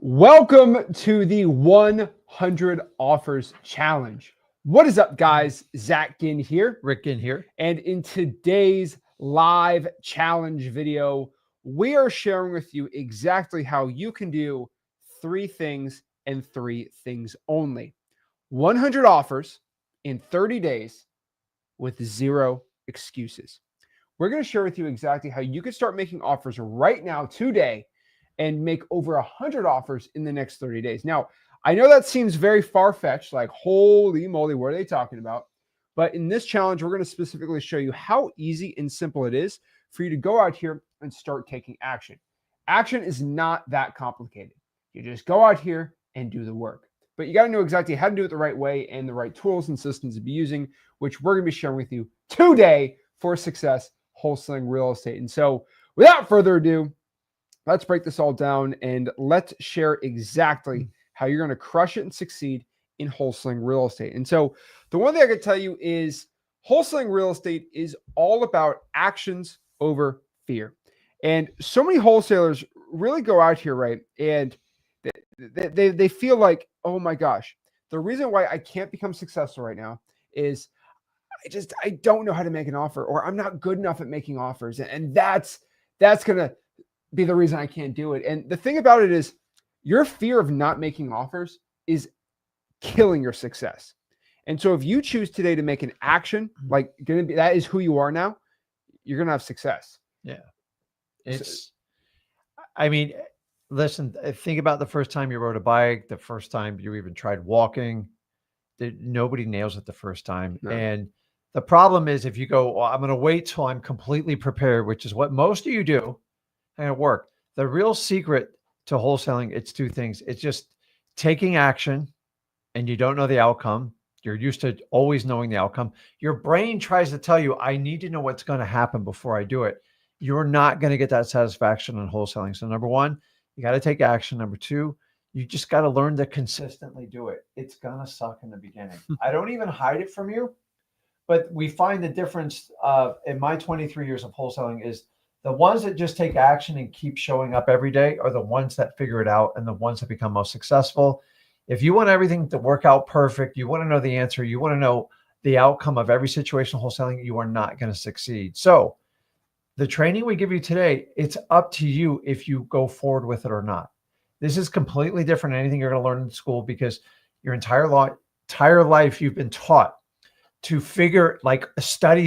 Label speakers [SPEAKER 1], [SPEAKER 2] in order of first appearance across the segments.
[SPEAKER 1] Welcome to the 100 Offers Challenge. What is up, guys? Zach Ginn here.
[SPEAKER 2] Rick Zach Ginn here.
[SPEAKER 1] And in today's live challenge video, we are sharing with you exactly how you can do 3 things and 3 things only. 100 offers in 30 days with 0 excuses. We're going to share with you exactly how you can start making offers right now, today, and make over 100 offers in the next 30 days. Now, I know that seems very far-fetched, like, holy moly, what are they talking about? But in this challenge, we're going to specifically show you how easy and simple it is for you to go out here and start taking action. Action is not that complicated. You just go out here and do the work. But you got to know exactly how to do it the right way and the right tools and systems to be using, which we're going to be sharing with you today for success wholesaling real estate. And so without further ado, let's break this all down and let's share exactly how you're going to crush it and succeed in wholesaling real estate. And so the one thing I could tell you is wholesaling real estate is all about actions over fear. And so many wholesalers really go out here, right? And they feel like, oh my gosh, the reason why I can't become successful right now is I don't know how to make an offer, or I'm not good enough at making offers. And that's going to be the reason I can't do it. And the thing about it is your fear of not making offers is killing your success. And so if you choose today to make an action, like that is who you are now, you're going to have success.
[SPEAKER 2] Yeah. I mean, listen, think about the first time you rode a bike, the first time you even tried walking. Nobody nails it the first time. No. And the problem is if you go, well, I'm going to wait till I'm completely prepared, which is what most of you do, and it worked. The real secret to wholesaling, it's 2 things. It's just taking action, and you don't know the outcome. You're used to always knowing the outcome. Your brain tries to tell you, I need to know what's going to happen before I do it. You're not going to get that satisfaction in wholesaling. So number 1, you got to take action. Number 2, you just got to learn to consistently do it. It's going to suck in the beginning. I don't even hide it from you, but we find the difference in my 23 years of wholesaling is the ones that just take action and keep showing up every day are the ones that figure it out and the ones that become most successful. If you want everything to work out perfect, you want to know the answer, you want to know the outcome of every situation wholesaling, you are not going to succeed. So the training we give you today, it's up to you if you go forward with it or not. This is completely different than anything you're going to learn in school, because your entire life you've been taught to figure, like, study,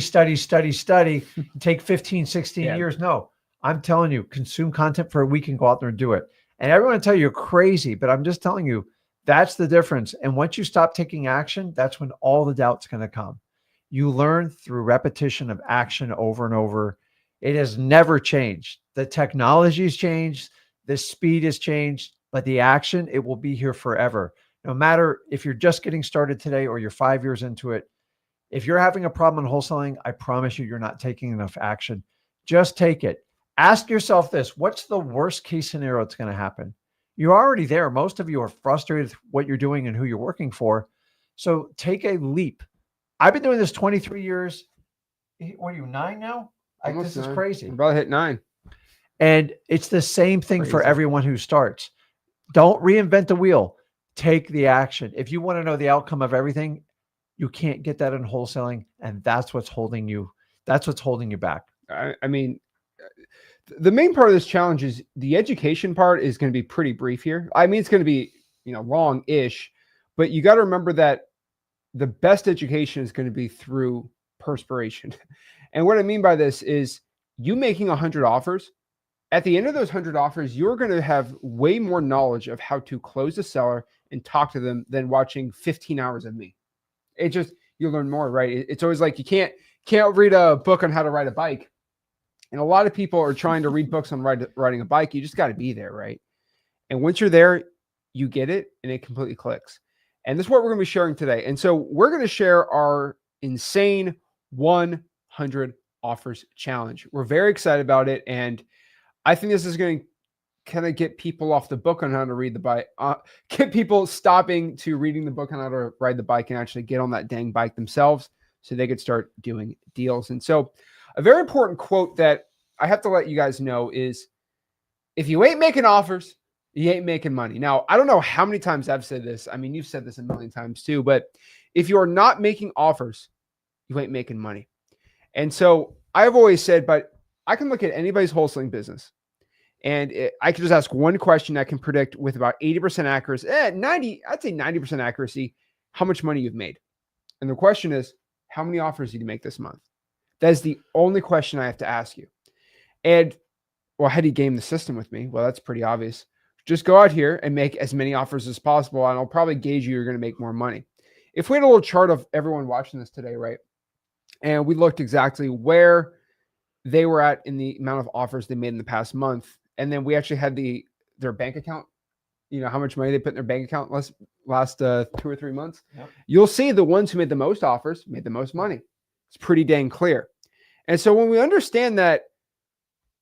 [SPEAKER 2] take 15, 16 years. No, I'm telling you, consume content for a week and go out there and do it. And everyone will tell you you're crazy, but I'm just telling you, that's the difference. And once you stop taking action, that's when all the doubt's going to come. You learn through repetition of action over and over. It has never changed. The technology's changed. The speed has changed, but the action, it will be here forever. No matter if you're just getting started today or you're 5 years into it. If you're having a problem in wholesaling, I promise you're not taking enough action. Just take it. Ask yourself this: what's the worst case scenario that's going to happen? You're already there. Most of you are frustrated with what you're doing and who you're working for. So take a leap. I've been doing this 23 years. What are you, 9 now? This is crazy.
[SPEAKER 1] I'm about to hit 9.
[SPEAKER 2] And it's the same thing for everyone who starts. Don't reinvent the wheel. Take the action. If you want to know the outcome of everything, you can't get that in wholesaling, and that's what's holding you. That's what's holding you back.
[SPEAKER 1] I mean, the main part of this challenge is the education part is going to be pretty brief here. I mean, it's going to be, long-ish, but you got to remember that the best education is going to be through perspiration. And what I mean by this is you making 100 offers. At the end of those 100 offers, you're going to have way more knowledge of how to close a seller and talk to them than watching 15 hours of me. It just, you learn more, right? It's always like you can't read a book on how to ride a bike. And a lot of people are trying to read books on riding a bike. You just got to be there, right? And once you're there, you get it and it completely clicks. And this is what we're going to be sharing today. And so we're going to share our insane 100 offers challenge. We're very excited about it. And I think this is going to kind of get people off the book on how to read the bike, get people stopping to reading the book on how to ride the bike and actually get on that dang bike themselves so they could start doing deals. And so a very important quote that I have to let you guys know is, if you ain't making offers, you ain't making money. Now, I don't know how many times I've said this. I mean, you've said this a million times too, but if you're not making offers, you ain't making money. And so I've always said, but I can look at anybody's wholesaling business and I can just ask one question that can predict with about 80% accuracy, I'd say 90% accuracy, how much money you've made. And the question is, how many offers did you make this month? That is the only question I have to ask you. And well, how do you game the system with me? Well, that's pretty obvious. Just go out here and make as many offers as possible, and I'll probably gauge you're going to make more money. If we had a little chart of everyone watching this today, right? And we looked exactly where they were at in the amount of offers they made in the past month. And then we actually had their bank account, how much money they put in their bank account last 2 or 3 months. Yep. You'll see the ones who made the most offers made the most money. It's pretty dang clear. And so when we understand that,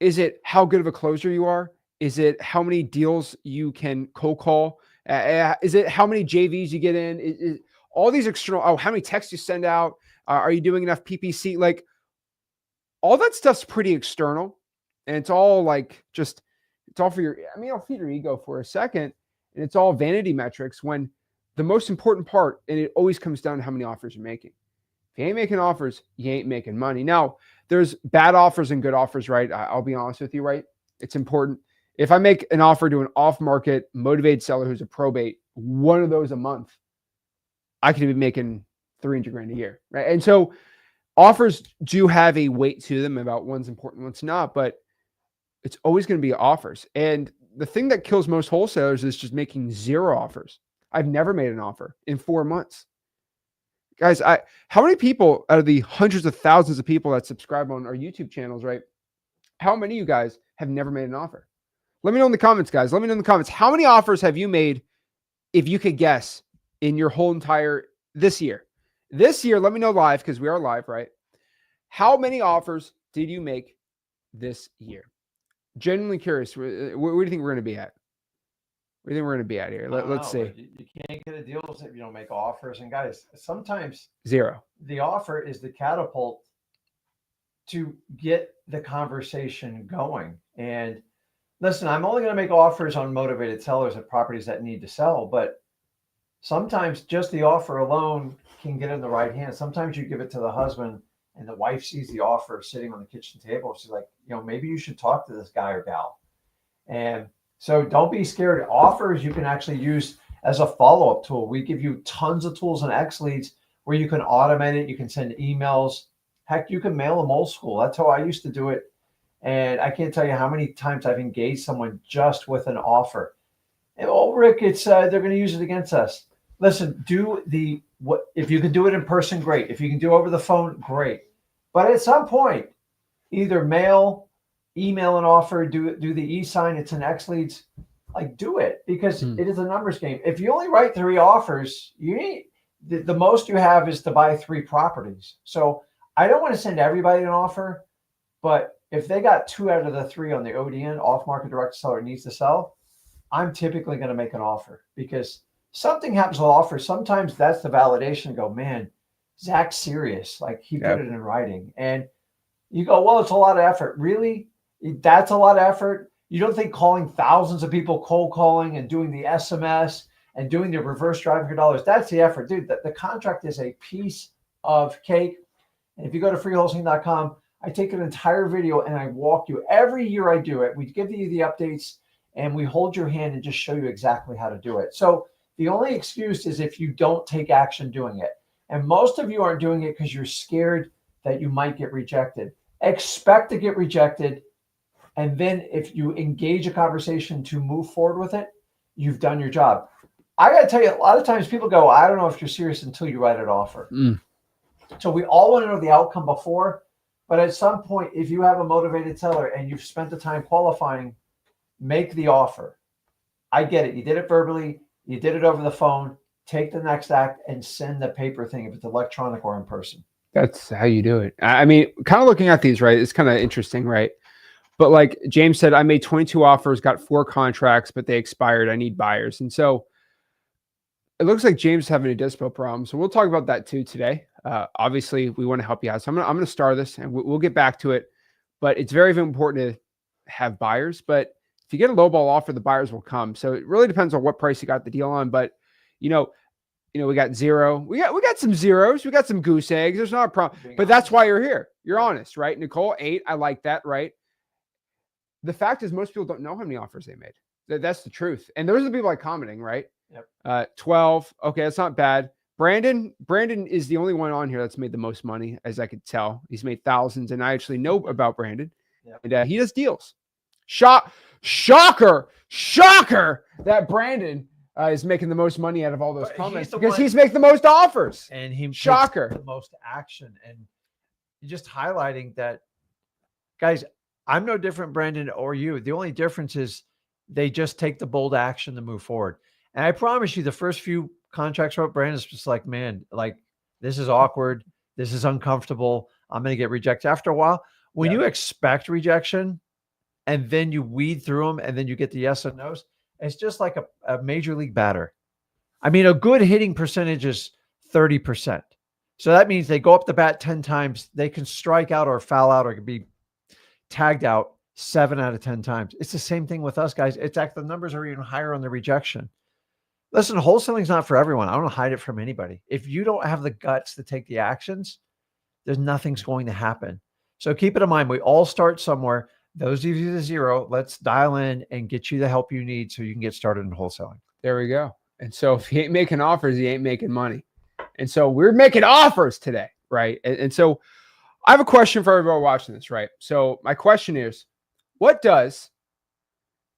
[SPEAKER 1] is it how good of a closer you are? Is it how many deals you can cold call? Is it how many JVs you get in? Is all these external, how many texts you send out? Are you doing enough PPC? Like all that stuff's pretty external, and it's all like it's all for I'll feed your ego for a second, and it's all vanity metrics when the most important part, and it always comes down to how many offers you're making. If you ain't making offers, you ain't making money. Now, there's bad offers and good offers, right? I'll be honest with you, right? It's important. If I make an offer to an off-market motivated seller who's a probate, one of those a month, I could be making 300 grand a year, right? And so offers do have a weight to them about one's important, one's not, but it's always going to be offers. And the thing that kills most wholesalers is just making 0 offers. I've never made an offer in 4 months. Guys, how many people out of the hundreds of thousands of people that subscribe on our YouTube channels, right? How many of you guys have never made an offer? Let me know in the comments, guys. Let me know in the comments. How many offers have you made, if you could guess, in your whole entire this year? This year, let me know live, because we are live, right? How many offers did you make this year? Genuinely curious. Where do you think we're going to be at? Where do you think we're going to be at here? Let's see.
[SPEAKER 2] You can't get a deal if you don't make offers. And guys, sometimes
[SPEAKER 1] 0.
[SPEAKER 2] The offer is the catapult to get the conversation going. And listen, I'm only going to make offers on motivated sellers of properties that need to sell, but sometimes just the offer alone can get in the right hands. Sometimes you give it to the husband and the wife sees the offer sitting on the kitchen table. She's like, maybe you should talk to this guy or gal. And so don't be scared. Offers you can actually use as a follow-up tool. We give you tons of tools in XLeads where you can automate it. You can send emails. Heck, you can mail them old school. That's how I used to do it. And I can't tell you how many times I've engaged someone just with an offer. And, Rick, it's they're going to use it against us. Listen, if you can do it in person, great. If you can do it over the phone, great. But at some point, either email an offer, do the e-sign. It's an XLeads. Like, do it, because it is a numbers game. If you only write 3 offers, the most you have is to buy 3 properties. So I don't want to send everybody an offer, but if they got 2 out of the 3 on the ODN, off-market direct seller needs to sell, I'm typically going to make an offer, because something happens with offers. Sometimes that's the validation to go, man, Zach's serious. Like, he put it in writing. And you go, well, it's a lot of effort. Really? That's a lot of effort. You don't think calling thousands of people, cold calling and doing the SMS and doing the reverse driving for dollars, that's the effort. Dude, the contract is a piece of cake. And if you go to freewholesaling.com, I take an entire video and I walk you. Every year I do it. We give you the updates and we hold your hand and just show you exactly how to do it. So the only excuse is if you don't take action doing it. And most of you aren't doing it because you're scared that you might get rejected. Expect to get rejected. And then if you engage a conversation to move forward with it, you've done your job. I got to tell you, a lot of times people go, I don't know if you're serious until you write an offer. So we all want to know the outcome before. But at some point, if you have a motivated seller and you've spent the time qualifying, make the offer. I get it. You did it verbally. You did it over the phone. Take the next act and send the paper thing if it's electronic or in person.
[SPEAKER 1] That's how you do it. I mean, kind of looking at these, right? It's kind of interesting, right? But like James said, I made 22 offers, got 4 contracts, but they expired. I need buyers. And so it looks like James is having a Dispo problem. So we'll talk about that too today. Obviously, we want to help you out. So I'm going to start this and we'll get back to it. But it's very, very important to have buyers. But if you get a lowball offer, the buyers will come. So it really depends on what price you got the deal on. But we got zero. We got some zeros. We got some goose eggs. There's not a problem. But that's why you're here. You're honest, right? Nicole, 8. I like that, right? The fact is, most people don't know how many offers they made. That's the truth. And those are the people like commenting, right?
[SPEAKER 2] Yep.
[SPEAKER 1] 12. Okay, that's not bad. Brandon is the only one on here that's made the most money, as I could tell. He's made thousands, and I actually know about Brandon.
[SPEAKER 2] Yep.
[SPEAKER 1] And he does deals. Shocker that Brandon is making the most money out of all those comments because he's making the most offers.
[SPEAKER 2] And he
[SPEAKER 1] shocker
[SPEAKER 2] the most action. And just highlighting that, guys, I'm no different, Brandon, or you. The only difference is they just take the bold action to move forward. And I promise you, the first few contracts wrote, Brandon's just like, man, like, this is awkward. This is uncomfortable. I'm going to get rejected. After a while, when you expect rejection and then you weed through them and then you get the yes and no's, it's just like a major league batter. I mean, a good hitting percentage is 30%. So that means they go up the bat 10 times. They can strike out or foul out or be tagged out 7 out of 10 times. It's the same thing with us, guys. It's like the numbers are even higher on the rejection. Listen, wholesaling is not for everyone. I don't hide it from anybody. If you don't have the guts to take the actions, there's nothing's going to happen. So keep it in mind. We all start somewhere. Those of you to zero, let's dial in and get you the help you need so you can get started in wholesaling.
[SPEAKER 1] There we go. And so if he ain't making offers, he ain't making money. And so we're making offers today, right? And so I have a question for everyone watching this, right? So my question is, what does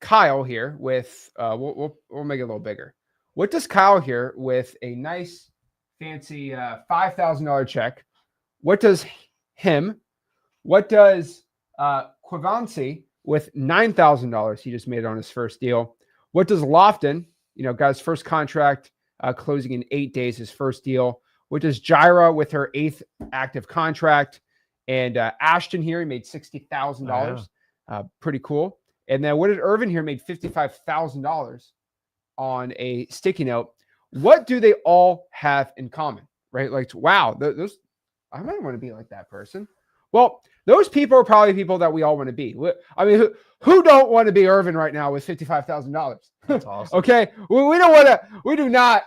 [SPEAKER 1] Kyle here with, we'll make it a little bigger. What does Kyle here with a nice, fancy $5,000 check? What does him? What does Quivancy with $9,000 he just made on his first deal? What does Lofton, got his first contract closing in 8 days, his first deal? What does Jira with her 8th active contract? And Ashton here, he made $60,000. Pretty cool. And then what did Irvin here made $55,000 on a sticky note? What do they all have in common, right? Like, wow, those, I might want to be like that person. Well, those people are probably people that we all want to be. I mean, who don't want to be Irvin right now with $55,000?
[SPEAKER 2] That's awesome.
[SPEAKER 1] Okay. We don't want to, we do not.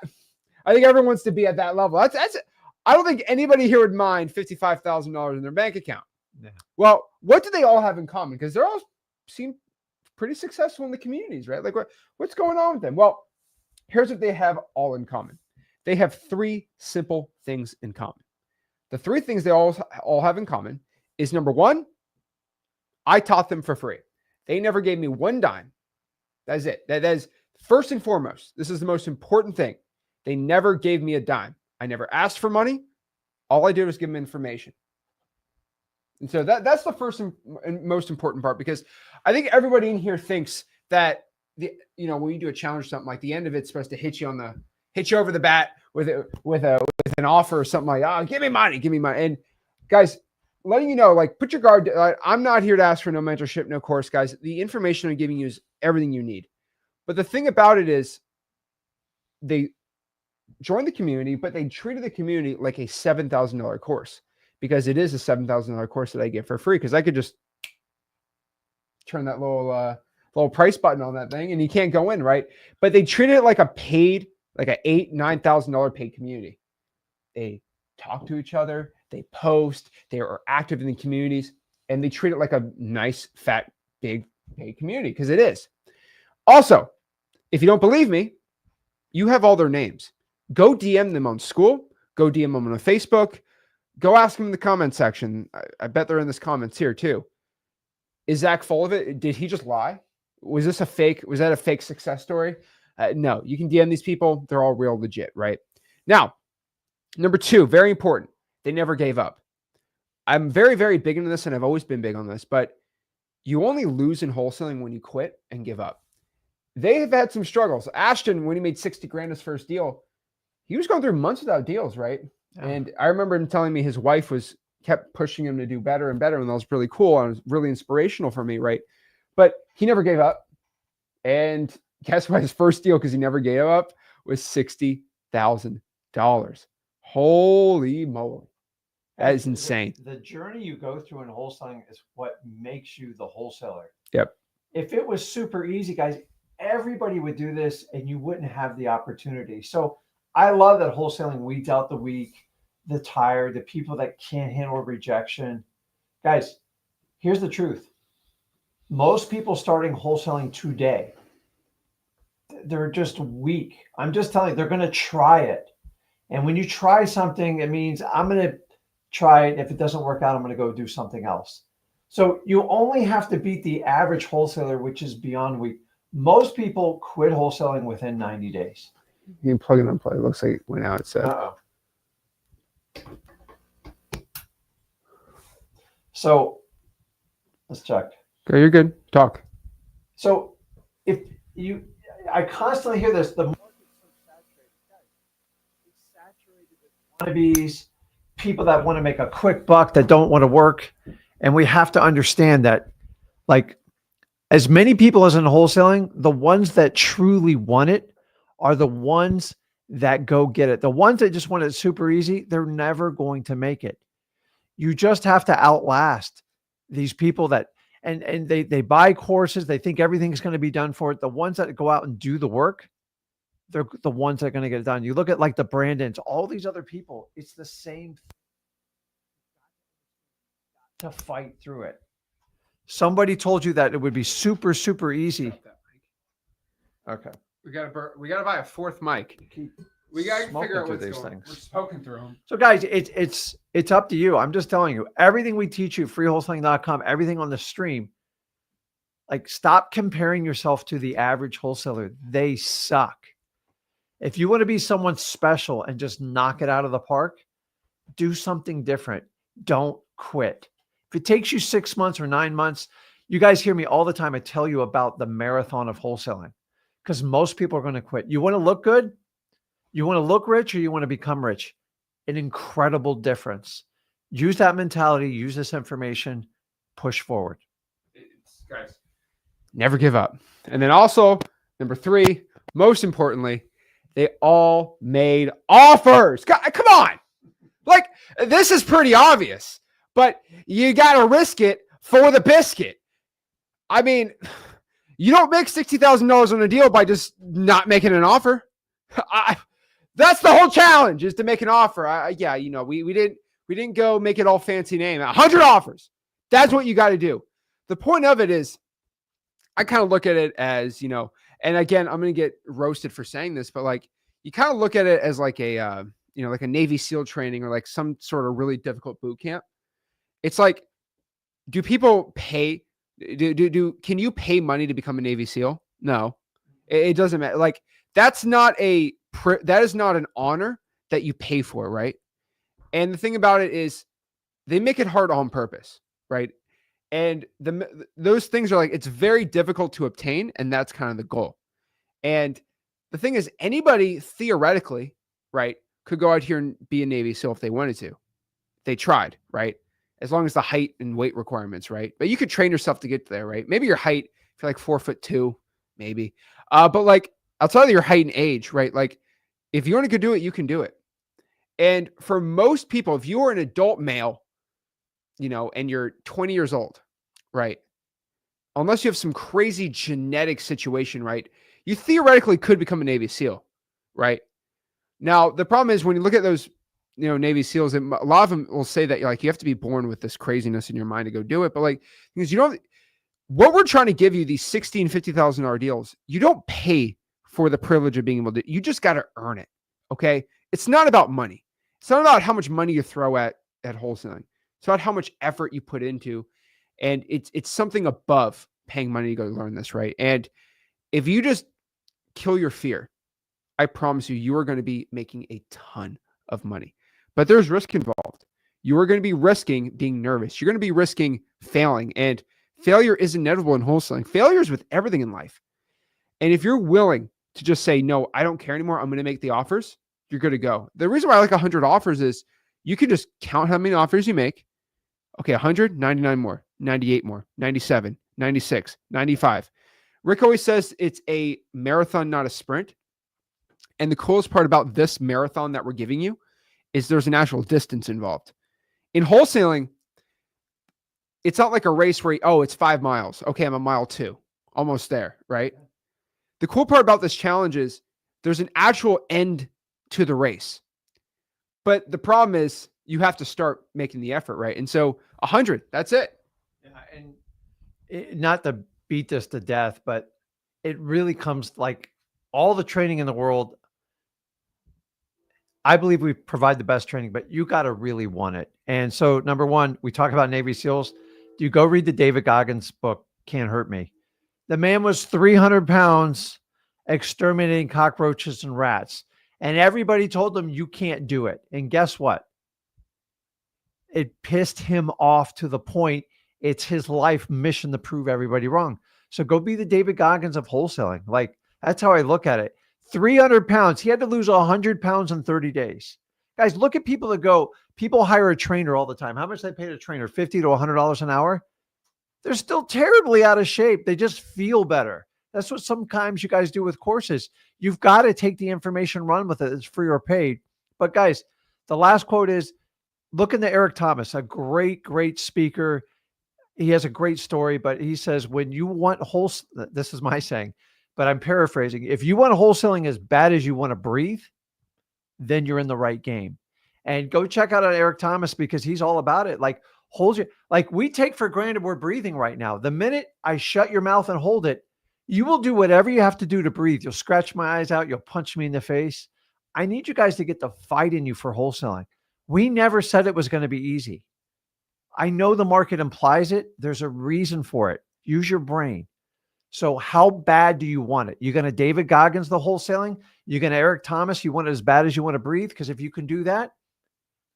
[SPEAKER 1] I think everyone wants to be at that level. That's I don't think anybody here would mind $55,000 in their bank account.
[SPEAKER 2] Yeah.
[SPEAKER 1] Well, what do they all have in common? Because they're all seem pretty successful in the communities, right? Like what's going on with them? Well, here's what they have all in common. They have 3 simple things in common. The 3 things they all have in common is, number 1, I taught them for free. They never gave me one dime. That's it. That is first and foremost. This is the most important thing. They never gave me a dime. I never asked for money. All I did was give them information. And so that's the first and most important part, because I think everybody in here thinks that when you do a challenge or something, like the end of it's supposed to hit you over the bat with an offer or something like, oh, give me money. And guys, letting you know, like, put your guard. I'm not here to ask for no mentorship, no course, guys. The information I'm giving you is everything you need. But the thing about it is, they joined the community, but they treated the community like a $7,000 course, because it is a $7,000 course that I get for free. Because I could just turn that little price button on that thing and you can't go in, right? But they treated it like a paid, like a $8,000-$9,000 paid community. They talk to each other, they post, they are active in the communities, and they treat it like a nice, fat, big paid community, because it is. Also, if you don't believe me, you have all their names. Go DM them on school. Go DM them on Facebook. Go ask them in the comment section. I bet they're in this comments here too. Is Zach full of it? Did he just lie? Was this a fake? Was that a fake success story? No, you can DM these people. They're all real legit, right? Now, number 2, very important. They never gave up. I'm very, very big into this, and I've always been big on this, but you only lose in wholesaling when you quit and give up. They have had some struggles. Ashton, when he made 60 grand his first deal, he was going through months without deals, right? Yeah. And I remember him telling me his wife kept pushing him to do better and better, and that was really cool, and it was really inspirational for me, right? But he never gave up. And guess what? His first deal, because he never gave up, was $60,000. Holy moly. That is insane.
[SPEAKER 2] The journey you go through in wholesaling is what makes you the wholesaler.
[SPEAKER 1] Yep.
[SPEAKER 2] If it was super easy, guys, everybody would do this and you wouldn't have the opportunity. So I love that wholesaling weeds out the weak, the tired, the people that can't handle rejection. Guys, here's the truth. Most people starting wholesaling today, they're just weak. I'm just telling you, they're going to try it. And when you try something, it means I'm going to try it. If it doesn't work out, I'm going to go do something else. So you only have to beat the average wholesaler, which is beyond weak. Most people quit wholesaling within 90 days.
[SPEAKER 1] You can plug and unplug. It looks like it went out.
[SPEAKER 2] So let's check.
[SPEAKER 1] Okay, you're good. Talk.
[SPEAKER 2] So if you, I constantly hear this, the market's so saturated. It's saturated with wannabes, people that want to make a quick buck that don't want to work. And we have to understand that, like, as many people as in wholesaling, the ones that truly want it are the ones that go get it. The ones that just want it super easy, they're never going to make it. You just have to outlast these people that, and they buy courses. They think everything's going to be done for it. The ones that go out and do the work, they're the ones that are going to get it done. You look at like the Brandons, all these other people, it's the same thing. To fight through it. Somebody told you that it would be super, super easy. Okay.
[SPEAKER 1] We gotta buy a fourth mic. We gotta figure out what's
[SPEAKER 2] these
[SPEAKER 1] going.
[SPEAKER 2] things.
[SPEAKER 1] We're smoking through them.
[SPEAKER 2] So guys, it's up to you. I'm just telling you, everything we teach you, freewholesaling.com, everything on the stream, like, stop comparing yourself to the average wholesaler. They suck. If you want to be someone special and just knock it out of the park, do something different. Don't quit. If it takes you 6 months or 9 months, you guys hear me all the time. I tell you about the marathon of wholesaling, because most people are going to quit. You want to look good? You want to look rich, or you want to become rich? An incredible difference. Use that mentality. Use this information. Push forward.
[SPEAKER 1] Guys, never give up. And then also, number 3, most importantly, they all made offers. Come on. Like, this is pretty obvious. But you got to risk it for the biscuit. I mean, you don't make $60,000 on a deal by just not making an offer. That's the whole challenge, is to make an offer. Yeah, you know, we didn't go make it all fancy name. 100 offers. That's what you got to do. The point of it is, I kind of look at it as, you know, and again, I'm going to get roasted for saying this, but like, you kind of look at it as like a, you know, like a Navy SEAL training or like some sort of really difficult boot camp. It's like, do people pay? Can you pay money to become a Navy SEAL? No, it doesn't matter. Like, that is not an honor that you pay for, right? And the thing about it is, they make it hard on purpose, right? And those things are like, it's very difficult to obtain, and that's kind of the goal. And the thing is, anybody theoretically, right, could go out here and be a Navy SEAL if they wanted to. They tried, right? As long as the height and weight requirements, right? But you could train yourself to get there, right? Maybe your height, if you're like 4'2", maybe. But like, outside of your height and age, right? Like, if you want to do it, you can do it. And for most people, if you are an adult male, you know, and you're 20 years old, right? Unless you have some crazy genetic situation, right? You theoretically could become a Navy SEAL, right? Now, the problem is when you look at those, you know, Navy SEALs, a lot of them will say that, like, you have to be born with this craziness in your mind to go do it. But like, because you don't, what we're trying to give you, these $60,000 and $50,000 deals, you don't pay for the privilege of being able to, you just got to earn it. Okay. It's not about money. It's not about how much money you throw at wholesaling. It's about how much effort you put into, and it's something above paying money to go learn this, right? And if you just kill your fear, I promise you are going to be making a ton of money. But there's risk involved. You are going to be risking being nervous. You're going to be risking failing, and failure is inevitable in wholesaling. Failure is with everything in life. And if you're willing to just say, no, I don't care anymore, I'm going to make the offers, you're good to go. The reason why I like 100 offers is you can just count how many offers you make. Okay, 100, 99 more, 98 more, 97, 96, 95. Rick always says it's a marathon, not a sprint. And the coolest part about this marathon that we're giving you is there's an actual distance involved. In wholesaling, it's not like a race where, oh, it's 5 miles. Okay, I'm a mile 2. almost there, right? The cool part about this challenge is there's an actual end to the race. But the problem is you have to start making the effort, right? And so 100, that's it.
[SPEAKER 2] Yeah, and not to beat this to death, but it really comes like all the training in the world. I believe we provide the best training, but you got to really want it. And so, number one, we talk about Navy SEALs. Do you go read the David Goggins book, Can't Hurt Me? The man was 300 pounds exterminating cockroaches and rats. And everybody told him, you can't do it. And guess what? It pissed him off to the point it's his life mission to prove everybody wrong. So go be the David Goggins of wholesaling. Like, that's how I look at it. 300 pounds. He had to lose 100 pounds in 30 days. Guys, look at people that go, people hire a trainer all the time. How much they pay a trainer? $50 to $100 an hour. They're still terribly out of shape. They just feel better. That's what sometimes you guys do with courses. You've got to take the information, run with it. It's free or paid. But guys, the last quote is, look into Eric Thomas, a great, great speaker. He has a great story, but he says, when you want this is my saying, but I'm paraphrasing. If you want wholesaling as bad as you want to breathe, then you're in the right game. And go check out Eric Thomas because he's all about it. Like, like we take for granted we're breathing right now. The minute I shut your mouth and hold it, you will do whatever you have to do to breathe. You'll scratch my eyes out. You'll punch me in the face. I need you guys to get the fight in you for wholesaling. We never said it was going to be easy. I know the market implies it. There's a reason for it. Use your brain. So how bad do you want it? You're going to David Goggins, the wholesaling? You're going to Eric Thomas? You want it as bad as you want to breathe? Because if you can do that,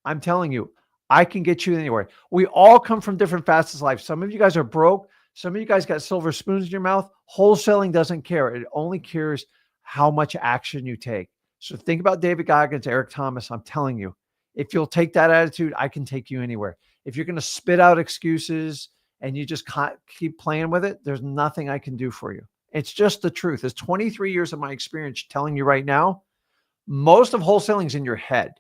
[SPEAKER 2] I'm telling you, I can get you anywhere. We all come from different facets of life. Some of you guys are broke. Some of you guys got silver spoons in your mouth. Wholesaling doesn't care. It only cares how much action you take. So think about David Goggins, Eric Thomas. I'm telling you, if you'll take that attitude, I can take you anywhere. If you're going to spit out excuses and you just keep playing with it, there's nothing I can do for you. It's just the truth. It's 23 years of my experience telling you right now, most of wholesaling is in your head.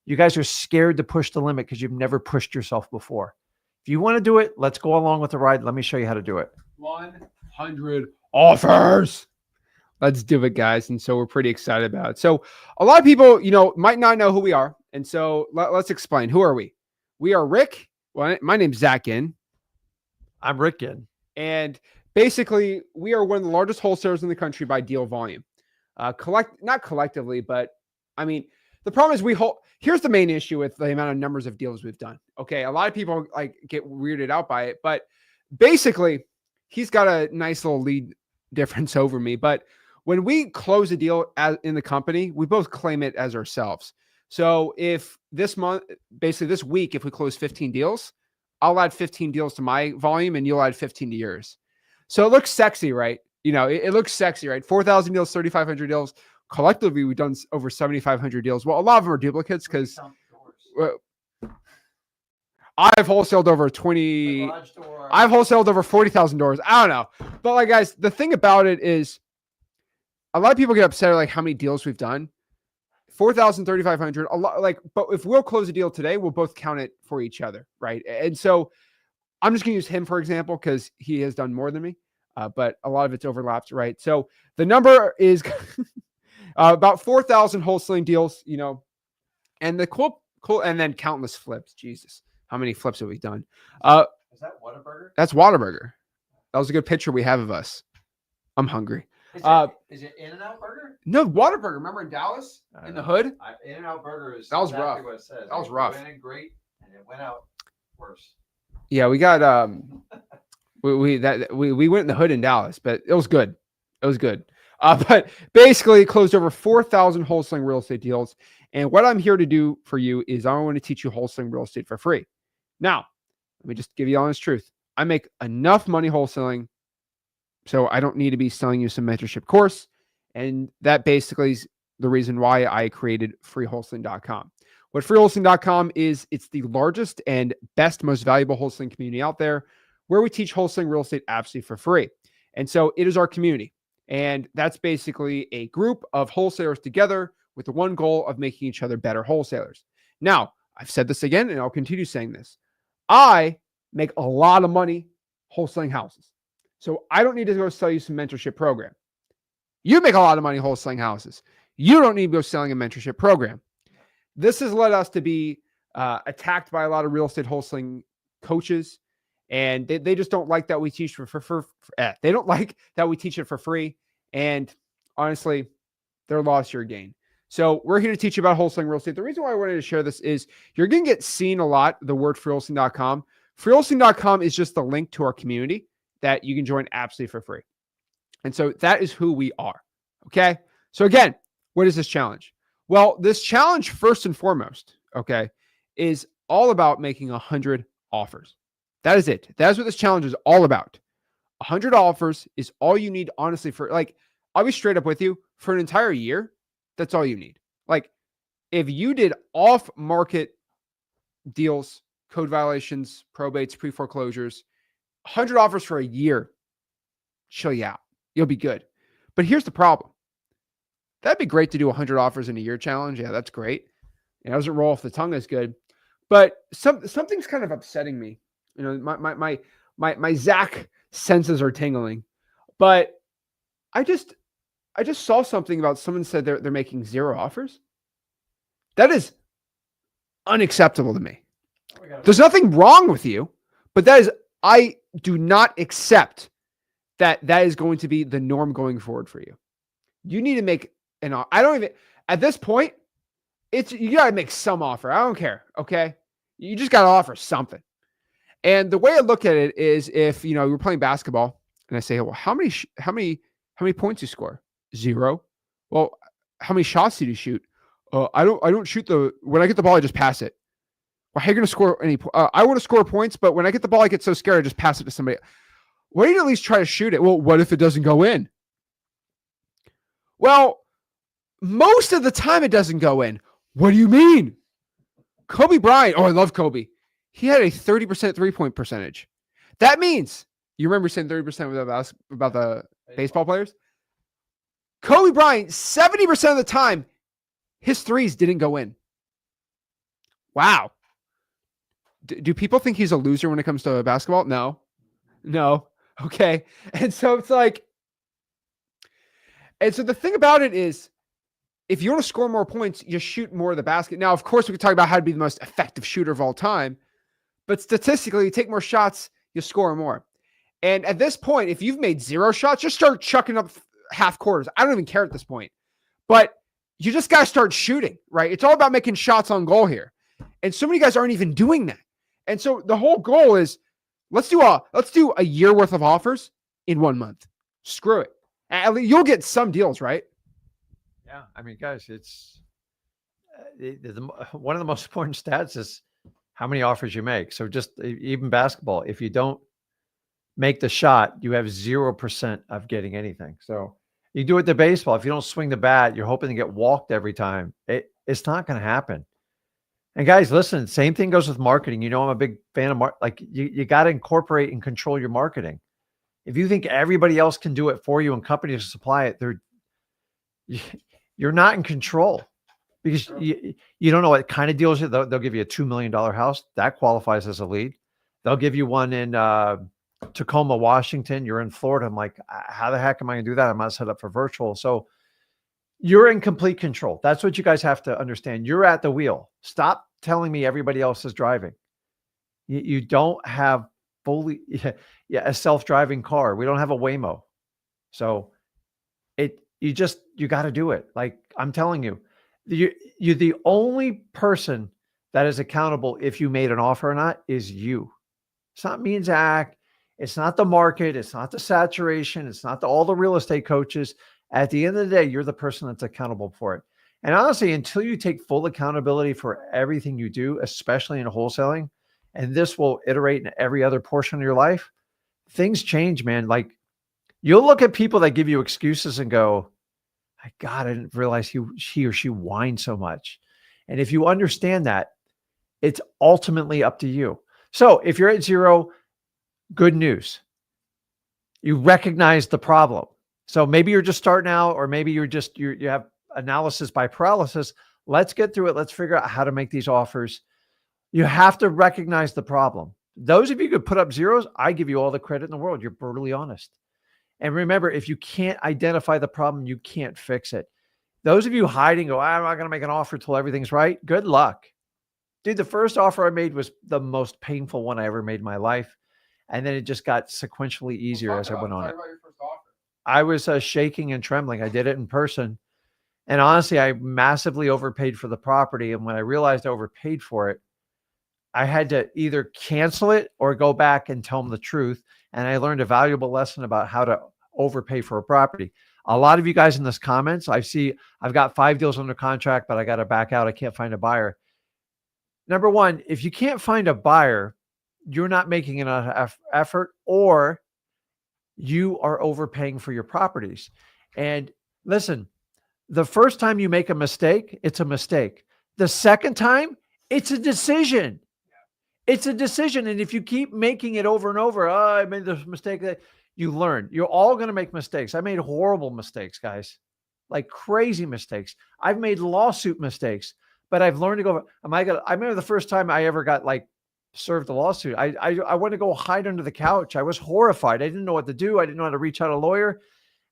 [SPEAKER 2] You guys are scared to push the limit because you've never pushed yourself before. If you want to do it, let's go along with the ride. Let me show you how to do it.
[SPEAKER 1] 100 offers. Let's do it, guys. And so we're pretty excited about it. So a lot of people, might not know who we are. And so let's explain. Who are we? We are Rick. Well, my name's Zach Ginn.
[SPEAKER 2] I'm Rick Ginn.
[SPEAKER 1] And basically, we are one of the largest wholesalers in the country by deal volume. Not collectively, but I mean, the problem is here's the main issue with the amount of numbers of deals we've done. Okay. A lot of people get weirded out by it, but basically he's got a nice little lead difference over me. But when we close a deal in the company, we both claim it as ourselves. So if this week, if we close 15 deals, I'll add 15 deals to my volume and you'll add 15 to yours. So it looks sexy, right? It looks sexy, right? 4,000 deals, 3,500 deals. Collectively, we've done over 7,500 deals. Well, a lot of them are duplicates because I've wholesaled over 20. I've wholesaled over 40,000 doors. I don't know. But guys, the thing about it is a lot of people get upset at how many deals we've done. 4,000, 3,500, a lot. But if we'll close a deal today, we'll both count it for each other, right? And so I'm just going to use him, for example, because he has done more than me. But a lot of it's overlapped, right? So the number is about 4,000 wholesaling deals, and the cool, and then countless flips. Jesus, how many flips have we done?
[SPEAKER 2] Is that Whataburger?
[SPEAKER 1] That's Whataburger. That was a good picture we have of us. I'm hungry.
[SPEAKER 2] Is it In-N-Out Burger?
[SPEAKER 1] No, Whataburger. Remember in Dallas, in the hood?
[SPEAKER 2] In-N-Out Burger is
[SPEAKER 1] that was
[SPEAKER 2] exactly
[SPEAKER 1] rough.
[SPEAKER 2] What it says.
[SPEAKER 1] That was rough.
[SPEAKER 2] It went in great, and it went out worse.
[SPEAKER 1] Yeah, we got we went in the hood in Dallas, but it was good. It was good. But basically, it closed over 4,000 wholesaling real estate deals. And what I'm here to do for you is I want to teach you wholesaling real estate for free. Now, let me just give you the honest truth. I make enough money wholesaling, so I don't need to be selling you some mentorship course. And that basically is the reason why I created freewholesaling.com. What freewholesaling.com is, it's the largest and best, most valuable wholesaling community out there where we teach wholesaling real estate absolutely for free. And so it is our community. And that's basically a group of wholesalers together with the one goal of making each other better wholesalers. Now, I've said this again, and I'll continue saying this. I make a lot of money wholesaling houses. So I don't need to go sell you some mentorship program. You make a lot of money wholesaling houses. You don't need to go selling a mentorship program. This has led us to be attacked by a lot of real estate wholesaling coaches, and they just don't like that we teach they don't like that we teach it for free. And honestly, their loss, your gain. So we're here to teach you about wholesaling real estate. The reason why I wanted to share this is you're going to get seen a lot, the word freewholesaling.com. Freewholesaling.com is just the link to our community that you can join absolutely for free. And so that is who we are. Okay. So again, what is this challenge? Well, this challenge, first and foremost, okay, is all about making 100 offers. That is it. That is what this challenge is all about. 100 offers is all you need, honestly, for like, I'll be straight up with you, for an entire year, that's all you need. Like, if you did off-market deals, code violations, probates, pre-foreclosures, 100 offers for a year, chill you out. You'll be good. But here's the problem. That'd be great to do 100 offers in a year challenge. Yeah, that's great. It doesn't roll off the tongue as good. But something's kind of upsetting me. You know, my Zach senses are tingling. But I just saw something about someone said they're making 0 offers. That is unacceptable to me. There's nothing wrong with you, but I do not accept that is going to be the norm going forward for you. You need to make at this point, you got to make some offer. I don't care. Okay. You just got to offer something. And the way I look at it is if, we're playing basketball and I say, well, how many points you score? 0. Well, how many shots did you shoot? I don't shoot when I get the ball, I just pass it. Well, how are you going to score any? I want to score points, but when I get the ball, I get so scared, I just pass it to somebody. Why don't you at least try to shoot it? Well, what if it doesn't go in? Well, most of the time it doesn't go in. What do you mean? Kobe Bryant. Oh, I love Kobe. He had a 30% 3-point percentage. That means, you remember saying 30% about the baseball players? Kobe Bryant, 70% of the time, his threes didn't go in. Wow. Do people think he's a loser when it comes to basketball? No. Okay. And so it's like, and so the thing about it is, if you want to score more points, you shoot more of the basket. Now, of course, we could talk about how to be the most effective shooter of all time, but statistically, you take more shots, you score more. And at this point, if you've made 0 shots, just start chucking up half quarters. I don't even care at this point, but you just got to start shooting, right? It's all about making shots on goal here. And so many guys aren't even doing that. And so the whole goal is, let's do a year worth of offers in 1 month. Screw it. At least you'll get some deals, right?
[SPEAKER 2] Yeah. I mean, guys, it's one of the most important stats is how many offers you make. So just even basketball, if you don't make the shot, you have 0% of getting anything. So you do it to baseball. If you don't swing the bat, you're hoping to get walked every time. It's not going to happen. And guys, listen, same thing goes with marketing. I'm a big fan of you got to incorporate and control your marketing. If you think everybody else can do it for you and companies supply it, you're not in control because you don't know what kind of deals. They'll give you a $2 million house. That qualifies as a lead. They'll give you one in Tacoma, Washington. You're in Florida. I'm like, how the heck am I going to do that? I'm not set up for virtual. So you're in complete control. That's what you guys have to understand. You're at the wheel. Stop telling me everybody else is driving. You don't have fully a self-driving car. We don't have a Waymo. So you got to do it. Like I'm telling you, you're the only person that is accountable if you made an offer or not is you. It's not me and Zach. It's not the market. It's not the saturation. It's not all the real estate coaches. At the end of the day, you're the person that's accountable for it. And honestly, until you take full accountability for everything you do, especially in wholesaling, and this will iterate in every other portion of your life, things change, man. Like you'll look at people that give you excuses and go, my God, I didn't realize he or she whined so much. And if you understand that, it's ultimately up to you. So if you're at 0, good news. You recognize the problem. So maybe you're just starting out, or maybe you have analysis by paralysis. Let's get through it. Let's figure out how to make these offers. You have to recognize the problem. Those of you who could put up zeros, I give you all the credit in the world. You're brutally honest. And remember, if you can't identify the problem, you can't fix it. Those of you hiding, go, I'm not going to make an offer till everything's right. Good luck. Dude, the first offer I made was the most painful one I ever made in my life. And then it just got sequentially easier as I went on it. I was shaking and trembling. I did it in person. And honestly, I massively overpaid for the property. And when I realized I overpaid for it, I had to either cancel it or go back and tell them the truth. And I learned a valuable lesson about how to overpay for a property. A lot of you guys in this comments, I've got 5 deals under contract, but I got to back out. I can't find a buyer. Number one, if you can't find a buyer, you're not making enough effort, or you are overpaying for your properties. And listen, the first time you make a mistake, it's a mistake. The second time, it's a decision. It's a decision. And if you keep making it over and over, I made this mistake, that you learn. You're all going to make mistakes. I made horrible mistakes, guys, like crazy mistakes. I've made lawsuit mistakes, but I've learned to go. I remember the first time I ever got served a lawsuit. I went to go hide under the couch. I was horrified. I didn't know what to do. I didn't know how to reach out a lawyer.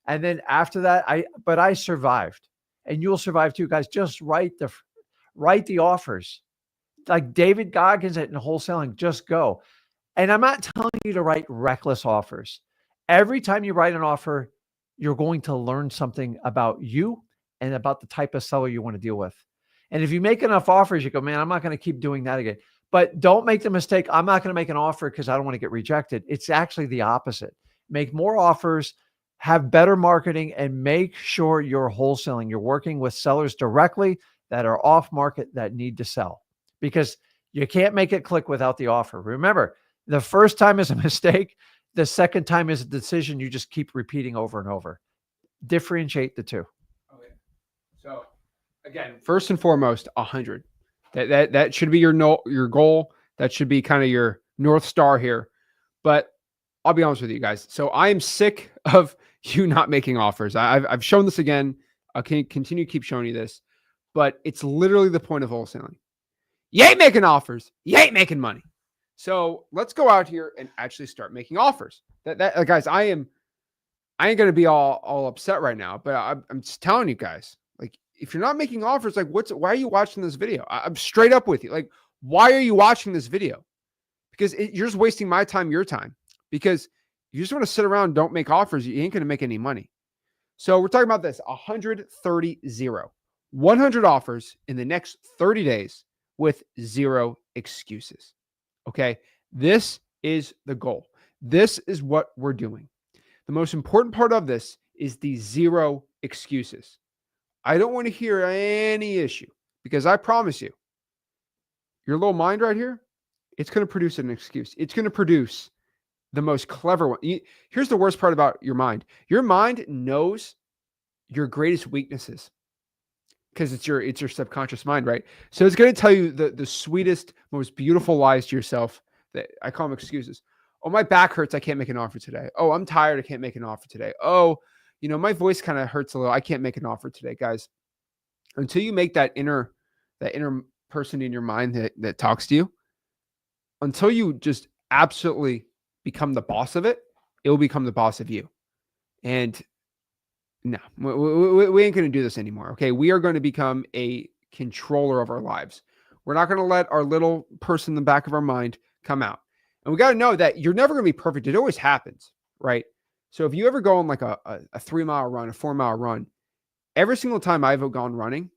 [SPEAKER 2] And then after that, I survived, and you'll survive too, guys. Just write the offers. Like David Goggins in Wholesaling, just go. And I'm not telling you to write reckless offers. Every time you write an offer, you're going to learn something about you and about the type of seller you want to deal with. And if you make enough offers, you go, man, I'm not going to keep doing that again. But don't make the mistake, I'm not going to make an offer because I don't want to get rejected. It's actually the opposite. Make more offers, have better marketing, and make sure you're wholesaling. You're working with sellers directly that are off market that need to sell, because you can't make it click without the offer. Remember, the first time is a mistake. The second time is a decision you just keep repeating over and over. Differentiate the two.
[SPEAKER 1] Okay. So again, first and foremost, 100. That should be your goal. That should be kind of your North Star here. But I'll be honest with you guys. So I am sick of you not making offers. I've shown this again. I can continue to keep showing you this, but it's literally the point of wholesaling. You ain't making offers. You ain't making money. So let's go out here and actually start making offers. Guys, I ain't going to be all upset right now, but I'm just telling you guys, like, if you're not making offers, like, why are you watching this video? I'm straight up with you. Like, why are you watching this video? Because you're just wasting my time, your time, because you just want to sit around and don't make offers. You ain't going to make any money. So we're talking about this 100 offers in the next 30 days with 0 excuses. Okay. This is the goal. This is what we're doing. The most important part of this is the 0 excuses. I don't want to hear any issue, because I promise you, your little mind right here, it's going to produce an excuse. It's going to produce the most clever one. Here's the worst part about your mind. Your mind knows your greatest weaknesses, because it's your subconscious mind, right? So it's going to tell you the sweetest, most beautiful lies to yourself. That I call them excuses. Oh, my back hurts. I can't make an offer today. Oh, I'm tired. I can't make an offer today. Oh, my voice kind of hurts a little. I can't make an offer today, guys. Until you make that inner person in your mind that talks to you, until you just absolutely become the boss of it, it will become the boss of you. And no, we ain't going to do this anymore. Okay. We are going to become a controller of our lives. We're not going to let our little person in the back of our mind come out. And we got to know that you're never going to be perfect. It always happens, right? So if you ever go on like a 3-mile run, a 4-mile run, every single time I've gone running,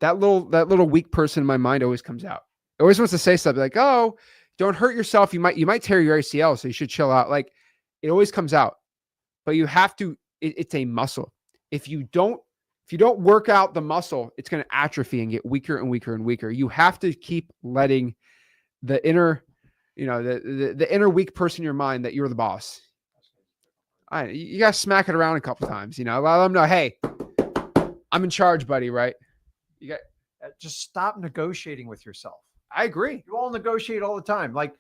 [SPEAKER 1] that little weak person in my mind always comes out. It always wants to say something like, "Oh, don't hurt yourself. You might tear your ACL, so you should chill out." Like, it always comes out. But you have to. It's a muscle. If you don't work out the muscle, it's going to atrophy and get weaker and weaker and weaker. You have to keep letting the inner, the inner weak person in your mind that you're the boss. You got to smack it around a couple times, let them know, hey, I'm in charge, buddy, right? You got
[SPEAKER 2] just stop negotiating with yourself.
[SPEAKER 1] I agree.
[SPEAKER 2] You all negotiate all the time. Like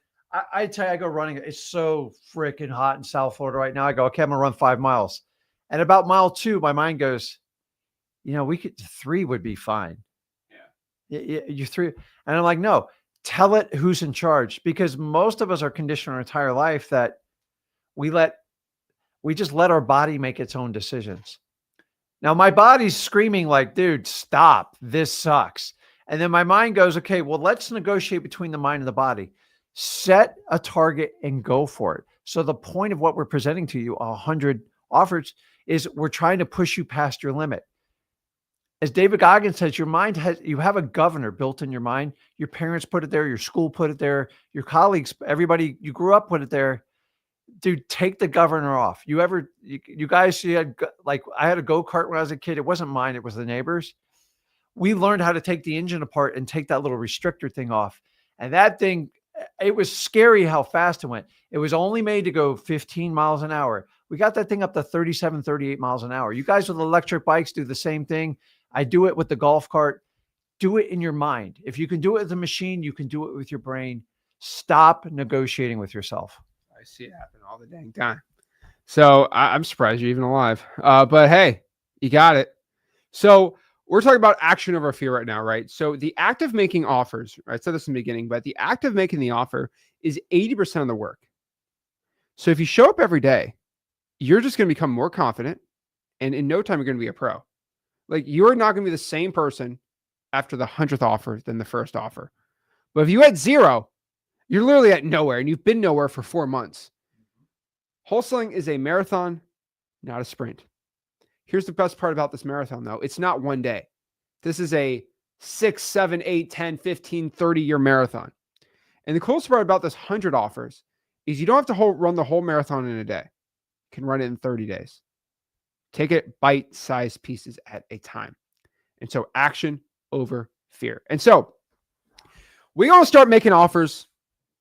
[SPEAKER 2] I tell you, I go running. It's so freaking hot in South Florida right now. I go, okay, I'm going to run 5 miles. And about mile 2, my mind goes, 3 would be fine. Yeah. You 3. And I'm like, no, tell it who's in charge, because most of us are conditioned our entire life that we just let our body make its own decisions. Now my body's screaming like, dude, stop, this sucks. And then my mind goes, okay, well, let's negotiate between the mind and the body. Set a target and go for it. So the point of what we're presenting to you, 100 offers, is we're trying to push you past your limit. As David Goggins says, your mind you have a governor built in your mind. Your parents put it there. Your school put it there. Your colleagues, everybody you grew up put it there. Dude, take the governor off. You guys, like I had a go-kart when I was a kid. It wasn't mine. It was the neighbors. We learned how to take the engine apart and take that little restrictor thing off. And that thing, it was scary how fast it went. It was only made to go 15 miles an hour. We got that thing up to 37, 38 miles an hour. You guys with electric bikes do the same thing. I do it with the golf cart. Do it in your mind. If you can do it with the machine, you can do it with your brain. Stop negotiating with yourself.
[SPEAKER 1] I see it happen all the dang time. So I'm surprised you're even alive. But hey, you got it. So we're talking about action over fear right now, right? So the act of making offers, I said this in the beginning, but the act of making the offer is 80% of the work. So if you show up every day, you're just going to become more confident, and in no time, you're going to be a pro. Like, you're not going to be the same person after the 100th offer than the first offer. But if you had 0, you're literally at nowhere, and you've been nowhere for 4 months. Wholesaling is a marathon, not a sprint. Here's the best part about this marathon, though. It's not one day. This is a 6, 7, 8, 10, 15, 30-year marathon. And the coolest part about this 100 offers is you don't have to run the whole marathon in a day. You can run it in 30 days. Take it bite-sized pieces at a time. And so action over fear. And so we want to start making offers.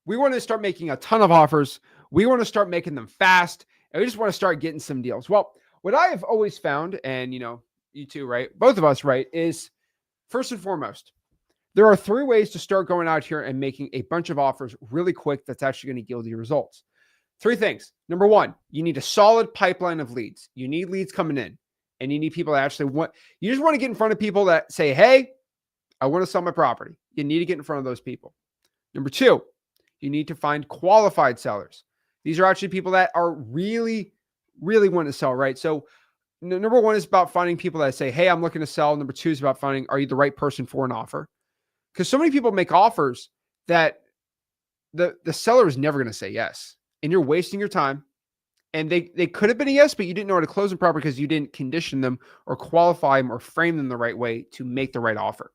[SPEAKER 1] We want to start making a ton of offers. We want to start making them fast. And we just want to start getting some deals. Well, what I have always found, and you too, right? Both of us, right, is first and foremost, there are 3 ways to start going out here and making a bunch of offers really quick that's actually going to yield you results. 3 things. Number 1, you need a solid pipeline of leads. You need leads coming in, and you need people that actually you just want to get in front of people that say, hey, I want to sell my property. You need to get in front of those people. Number 2, you need to find qualified sellers. These are actually people that are really want to sell, right? So number 1 is about finding people that say, hey, I'm looking to sell. Number 2 is about finding, are you the right person for an offer? Because so many people make offers that the seller is never going to say yes. And you're wasting your time. And they could have been a yes, but you didn't know how to close them properly because you didn't condition them or qualify them or frame them the right way to make the right offer.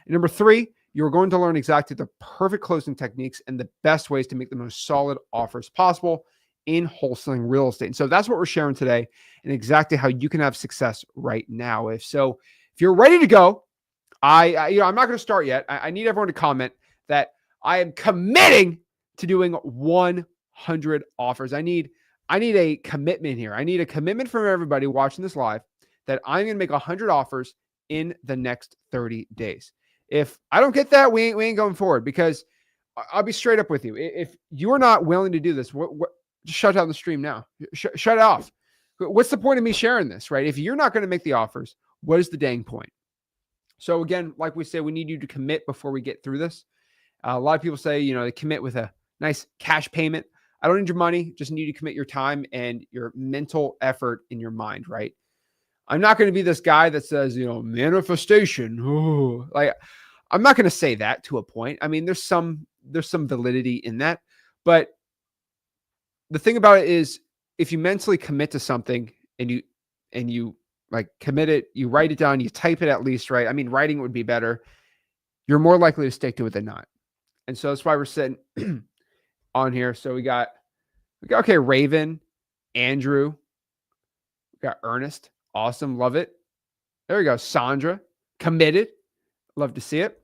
[SPEAKER 1] And number 3, you're going to learn exactly the perfect closing techniques and the best ways to make the most solid offers possible in wholesaling real estate. And so that's what we're sharing today, and exactly how you can have success right now. If you're ready to go, I'm not going to start yet. I need everyone to comment that I am committing to doing 100 offers. I need a commitment here. I need a commitment from everybody watching this live that I'm going to make 100 offers in the next 30 days. If I don't get that, we ain't going forward, because I'll be straight up with you. If you're not willing to do this, just shut down the stream now. Shut it off. What's the point of me sharing this, right? If you're not going to make the offers, what is the dang point? So again, like we say, we need you to commit before we get through this. A lot of people say, they commit with a nice cash payment. I don't need your money. Just need you to commit your time and your mental effort in your mind, right? I'm not going to be this guy that says, manifestation. Ooh. Like, I'm not going to say that to a point. I mean, there's some validity in that, but the thing about it is, if you mentally commit to something and you like commit it, you write it down, you type it at least, right? I mean, writing would be better. You're more likely to stick to it than not. And so that's why we're sitting on here. So we got okay, Raven, Andrew, we got Ernest. Awesome. Love it. There we go. Sandra, committed. Love to see it.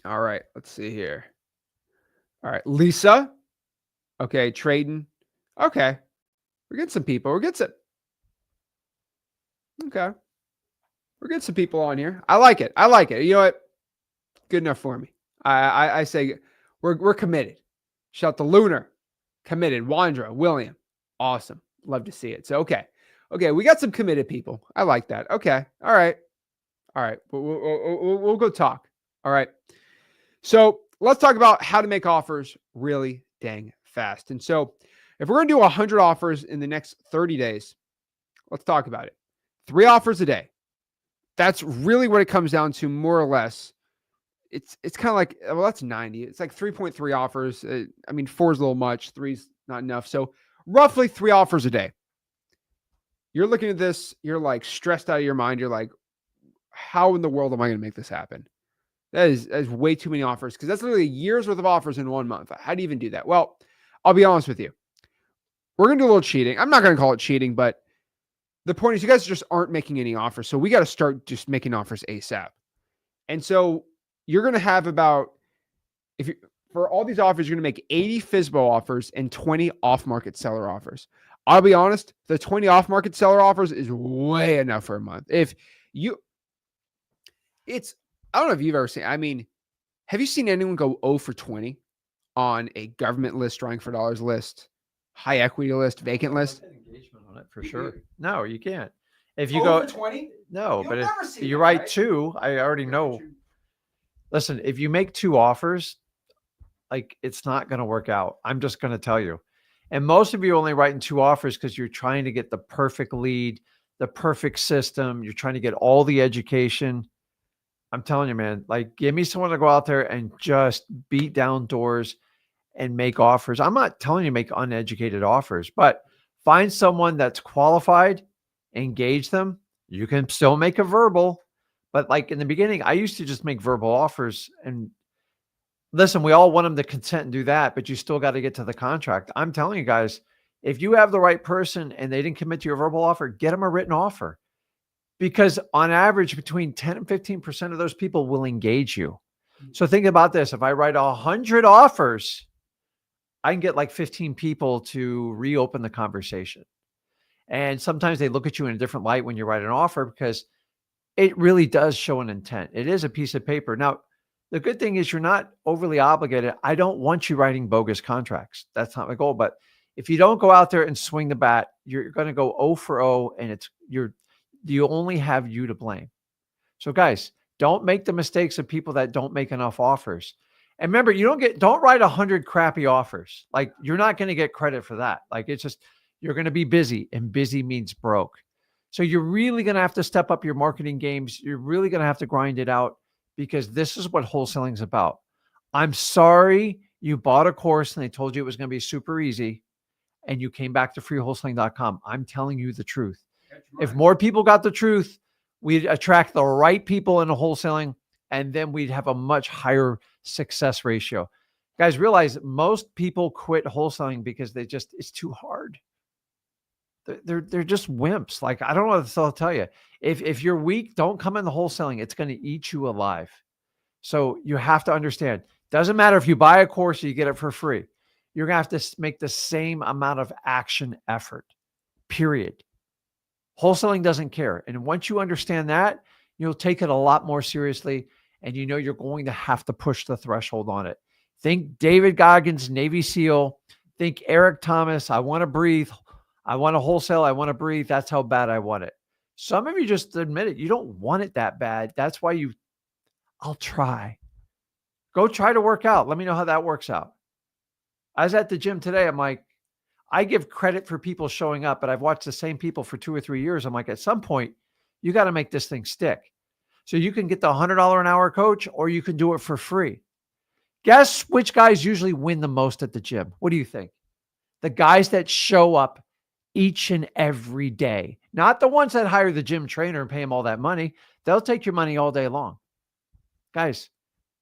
[SPEAKER 1] All right. Let's see here. All right. Lisa. Okay. Trading. Okay. We're getting some people. Okay. We're getting some people on here. I like it. You know what? Good enough for me. I say we're committed. Shout to Lunar. Committed. Wandra. William. Awesome. Love to see it. So, okay. We got some committed people. I like that. Okay. All right. We'll go talk. All right. So let's talk about how to make offers really dang fast. And so if we're going to do 100 offers in the next 30 days, let's talk about it. 3 offers a day. That's really what it comes down to, more or less. It's kind of like, well, that's 90. It's like 3.3 offers. I mean, 4 is a little much. 3 is not enough. So roughly 3 offers a day. You're looking at this, you're like stressed out of your mind. You're like, how in the world am I going to make this happen? That is way too many offers, because that's literally a year's worth of offers in 1 month. How do you even do that? Well, I'll be honest with you. We're going to do a little cheating. I'm not going to call it cheating, but the point is you guys just aren't making any offers. So we got to start just making offers ASAP. And so you're going to have about, for all these offers, you're going to make 80 FSBO offers and 20 off-market seller offers. I'll be honest, the 20 off-market seller offers is way enough for a month. I don't know if you've ever seen, I mean, have you seen anyone go 0 for 20 on a government list, drawing for dollars list, high equity list, vacant list?
[SPEAKER 2] Engagement on it for sure. No, you can't. If you
[SPEAKER 1] 0
[SPEAKER 2] go
[SPEAKER 1] for 20?
[SPEAKER 2] no,
[SPEAKER 1] You'll
[SPEAKER 2] but
[SPEAKER 1] never
[SPEAKER 2] if
[SPEAKER 1] see
[SPEAKER 2] you
[SPEAKER 1] that,
[SPEAKER 2] write
[SPEAKER 1] right?
[SPEAKER 2] 2, I already know. Listen, if you make 2 offers, like, it's not going to work out. I'm just going to tell you. And most of you only writing 2 offers because you're trying to get the perfect lead, the perfect system. You're trying to get all the education. I'm telling you, man, like, give me someone to go out there and just beat down doors and make offers. I'm not telling you make uneducated offers, but find someone that's qualified, engage them. You can still make a verbal, but like in the beginning, I used to just make verbal offers. And listen, we all want them to consent and do that, but you still got to get to the contract. I'm telling you guys, if you have the right person and they didn't commit to your verbal offer, get them a written offer. Because on average, between 10 and 15% of those people will engage you. So think about this. If I write 100 offers, I can get like 15 people to reopen the conversation. And sometimes they look at you in a different light when you write an offer, because it really does show an intent. It is a piece of paper. Now, the good thing is you're not overly obligated. I don't want you writing bogus contracts. That's not my goal. But if you don't go out there and swing the bat, you're going to go 0 for 0, and you only have you to blame. So guys, don't make the mistakes of people that don't make enough offers. And remember, don't write 100 crappy offers. Like, you're not going to get credit for that. Like, it's just, you're going to be busy, and busy means broke. So you're really going to have to step up your marketing games. You're really going to have to grind it out, because this is what wholesaling is about. I'm sorry you bought a course and they told you it was going to be super easy and you came back to freewholesaling.com. I'm telling you the truth. If more people got the truth, we'd attract the right people into wholesaling, and then we'd have a much higher success ratio. Guys, realize most people quit wholesaling because it's too hard. They're just wimps. Like, I don't know what else I'll tell you. If you're weak, don't come in the wholesaling. It's going to eat you alive. So you have to understand, doesn't matter if you buy a course or you get it for free. You're going to have to make the same amount of action effort, period. Wholesaling doesn't care. And once you understand that, you'll take it a lot more seriously, and you know you're going to have to push the threshold on it. Think David Goggins, Navy SEAL. Think Eric Thomas. I want to breathe. I want to wholesale. I want to breathe. That's how bad I want it. Some of you just admit it. You don't want it that bad. That's why I'll try. Go try to work out. Let me know how that works out. I was at the gym today. I'm like, I give credit for people showing up, but I've watched the same people for 2 or 3 years. I'm like, at some point, you got to make this thing stick. So you can get the $100 an hour coach, or you can do it for free. Guess which guys usually win the most at the gym? What do you think? The guys that show up each and every day, not the ones that hire the gym trainer and pay him all that money. They'll take your money all day long. Guys,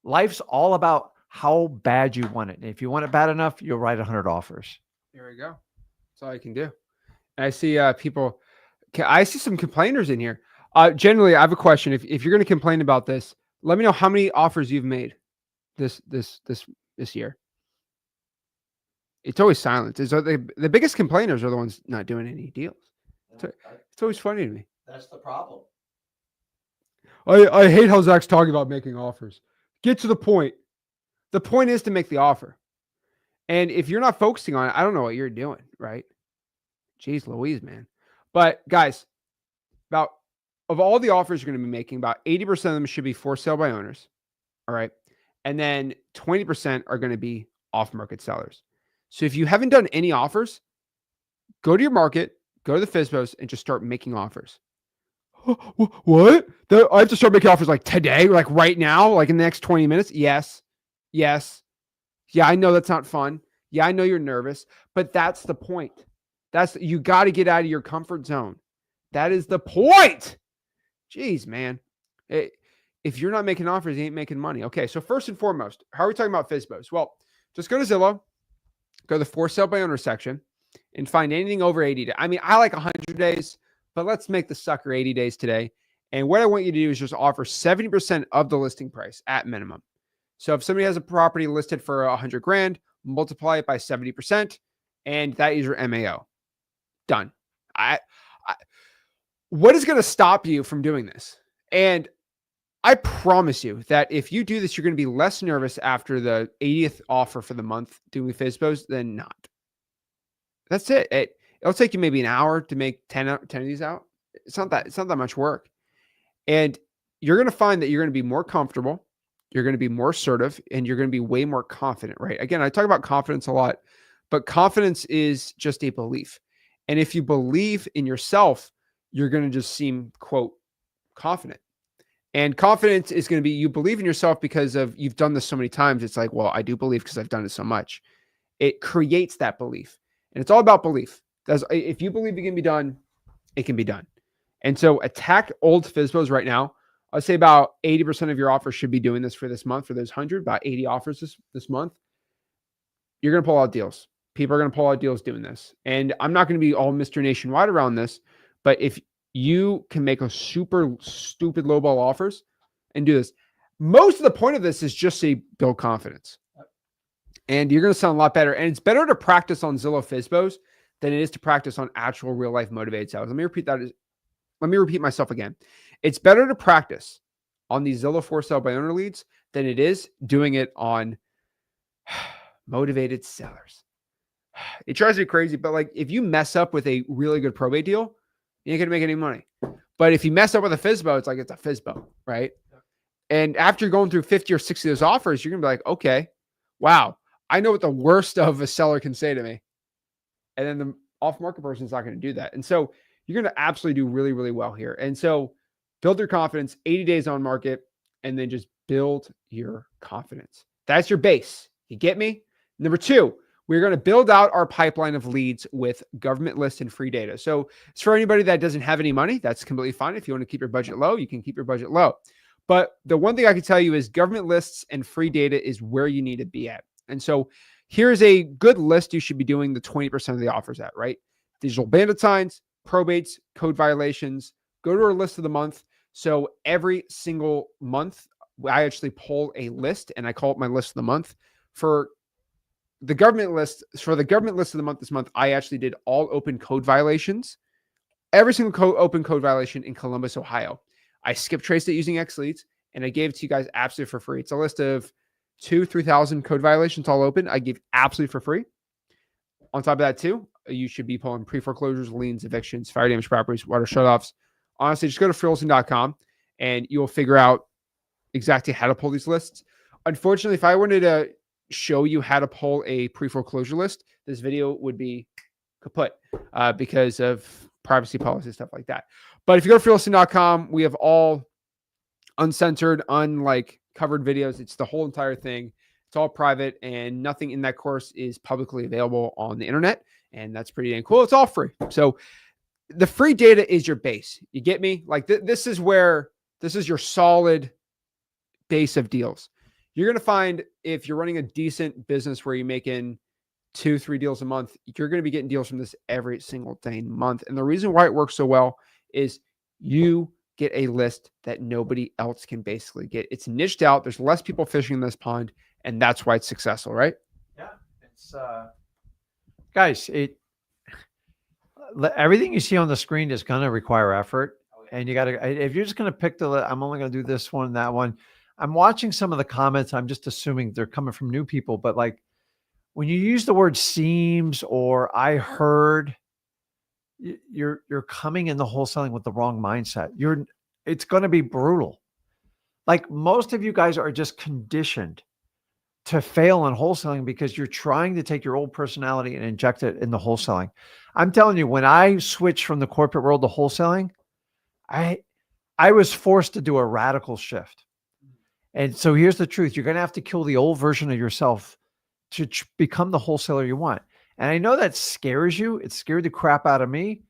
[SPEAKER 2] life's all about how bad you want it. And if you want it bad enough, you'll write 100 offers.
[SPEAKER 1] There we go. That's all I can do. And I see people. I see some complainers in here. Generally, I have a question. If you're going to complain about this, let me know how many offers you've made this year. It's always silence. It's the biggest complainers are the ones not doing any deals. It's always funny to me.
[SPEAKER 2] That's the problem.
[SPEAKER 1] I hate how Zach's talking about making offers. Get to the point. The point is to make the offer. And if you're not focusing on it, I don't know what you're doing, right? Jeez Louise, man. But guys, of all the offers you're going to be making, about 80% of them should be for sale by owners. All right. And then 20% are going to be off-market sellers. So if you haven't done any offers, go to your market, go to the FSBOs, and just start making offers. What? I have to start making offers like today, like right now, like in the next 20 minutes? Yes. Yes. Yeah, I know that's not fun. Yeah, I know you're nervous, but that's the point. You got to get out of your comfort zone. That is the point. Jeez, man. If you're not making offers, you ain't making money. Okay, so first and foremost, how are we talking about FSBOs? Well, just go to Zillow, go to the for sale by owner section, and find anything over 80 days. I mean, I like 100 days, but let's make the sucker 80 days today. And what I want you to do is just offer 70% of the listing price at minimum. So if somebody has a property listed for 100 grand, multiply it by 70%, and that is your MAO. Done. What is going to stop you from doing this? And I promise you that if you do this, you're going to be less nervous after the 80th offer for the month doing FSBOs than not. That's it. It'll take you maybe an hour to make 10 of these out. It's not that much work. And you're going to find that you're going to be more comfortable. You're going to be more assertive, and you're going to be way more confident, right? Again, I talk about confidence a lot, but confidence is just a belief. And if you believe in yourself, you're going to just seem, quote, confident. And confidence is going to be, you believe in yourself because you've done this so many times. It's like, well, I do believe because I've done it so much. It creates that belief. And it's all about belief. If you believe it can be done, it can be done. And so attack old FSBOs right now. I'd say about 80% of your offers should be doing this for this month. For those 100, about 80 offers this month. You're going to pull out deals. People are going to pull out deals doing this. And I'm not going to be all Mr. Nationwide around this, but if you can make a super stupid lowball offers and do this, most of the point of this is just to build confidence. And you're going to sound a lot better. And it's better to practice on Zillow FSBOs than it is to practice on actual real life motivated sales. Let me repeat myself again. It's better to practice on these Zillow for sale by owner leads than it is doing it on motivated sellers. It drives me crazy, but like if you mess up with a really good probate deal, you ain't gonna make any money. But if you mess up with a FSBO, it's a FSBO, right? And after you're going through 50 or 60 of those offers, you're gonna be like, okay, wow, I know what the worst of a seller can say to me. And then the off-market person is not going to do that. And so you're going to absolutely do really, really well here. And so build your confidence, 80 days on market, and then just build your confidence. That's your base. You get me? Number two, we're going to build out our pipeline of leads with government lists and free data. So it's for anybody that doesn't have any money. That's completely fine. If you want to keep your budget low, you can keep your budget low. But the one thing I can tell you is government lists and free data is where you need to be at. And so here's a good list you should be doing the 20% of the offers at, right? Digital bandit signs, probates, code violations. Go to our list of the month. So every single month, I actually pull a list and I call it my list of the month. For the government list of the month this month, I actually did all open code violations. Every single open code violation in Columbus, Ohio. I skip traced it using X Leads and I gave it to you guys absolutely for free. It's a list of 3,000 code violations all open. I give absolutely for free. On top of that too, you should be pulling pre-foreclosures, liens, evictions, fire damage properties, water shutoffs. Honestly, just go to freelosing.com and you'll figure out exactly how to pull these lists. Unfortunately, if I wanted to show you how to pull a pre-foreclosure list, this video would be kaput because of privacy policy, stuff like that. But if you go to freelosing.com, we have all uncensored, covered videos. It's the whole entire thing. It's all private and nothing in that course is publicly available on the internet. And that's pretty dang cool. It's all free. So the free data is your base. You get me? This is your solid base of deals. You're going to find if you're running a decent business where you're making 2-3 deals a month, you're going to be getting deals from this every single dang month. And the reason why it works so well is you get a list that nobody else can basically get. It's niched out. There's less people fishing in this pond, and that's why it's successful, right?
[SPEAKER 2] Yeah. It's guys, everything you see on the screen is going to require effort. And you got to, if you're just going to pick I'm only going to do this one, that one. I'm watching some of the comments. I'm just assuming they're coming from new people, but when you use the word seems or I heard, you're coming in the wholesaling with the wrong mindset. It's going to be brutal. Most of you guys are just conditioned to fail on wholesaling because you're trying to take your old personality and inject it in the wholesaling. I'm telling you, when I switched from the corporate world to wholesaling, I was forced to do a radical shift. And so here's the truth. You're going to have to kill the old version of yourself to become the wholesaler you want. And I know that scares you. It scared the crap out of me,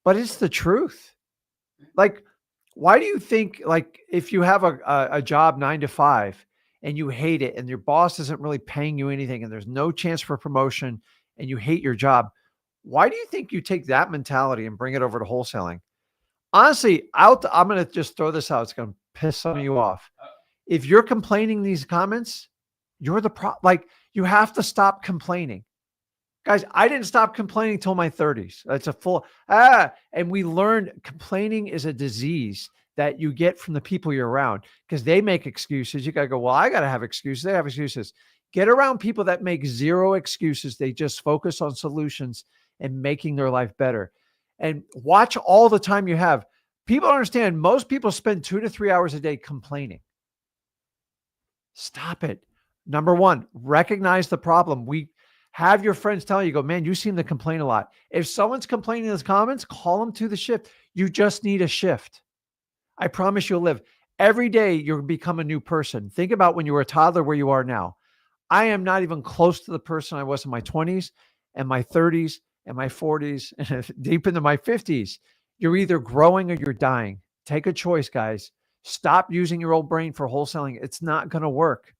[SPEAKER 2] but it's the truth. Like, why do you think, like, if you have a job 9 to 5 and you hate it and your boss isn't really paying you anything and there's no chance for promotion and you hate your job, why do you think you take that mentality and bring it over to wholesaling? Honestly, I'm going to just throw this out. It's going to piss some of you off. If you're complaining these comments, you're the like, you have to stop complaining. Guys, I didn't stop complaining till my 30s. That's a full, and we learned complaining is a disease that you get from the people you're around because they make excuses. You got to go, well, I got to have excuses. They have excuses. Get around people that make zero excuses. They just focus on solutions and making their life better. And watch all the time you have. People understand most people spend 2 to 3 hours a day complaining. Stop it. Number one, recognize the problem. Have your friends tell you, go, man, you seem to complain a lot. If someone's complaining in the comments, call them to the shift. You just need a shift. I promise you'll live. Every day you'll become a new person. Think about when you were a toddler where you are now. I am not even close to the person I was in my 20s and my 30s and my 40s and deep into my 50s. You're either growing or you're dying. Take a choice, guys. Stop using your old brain for wholesaling. It's not going to work.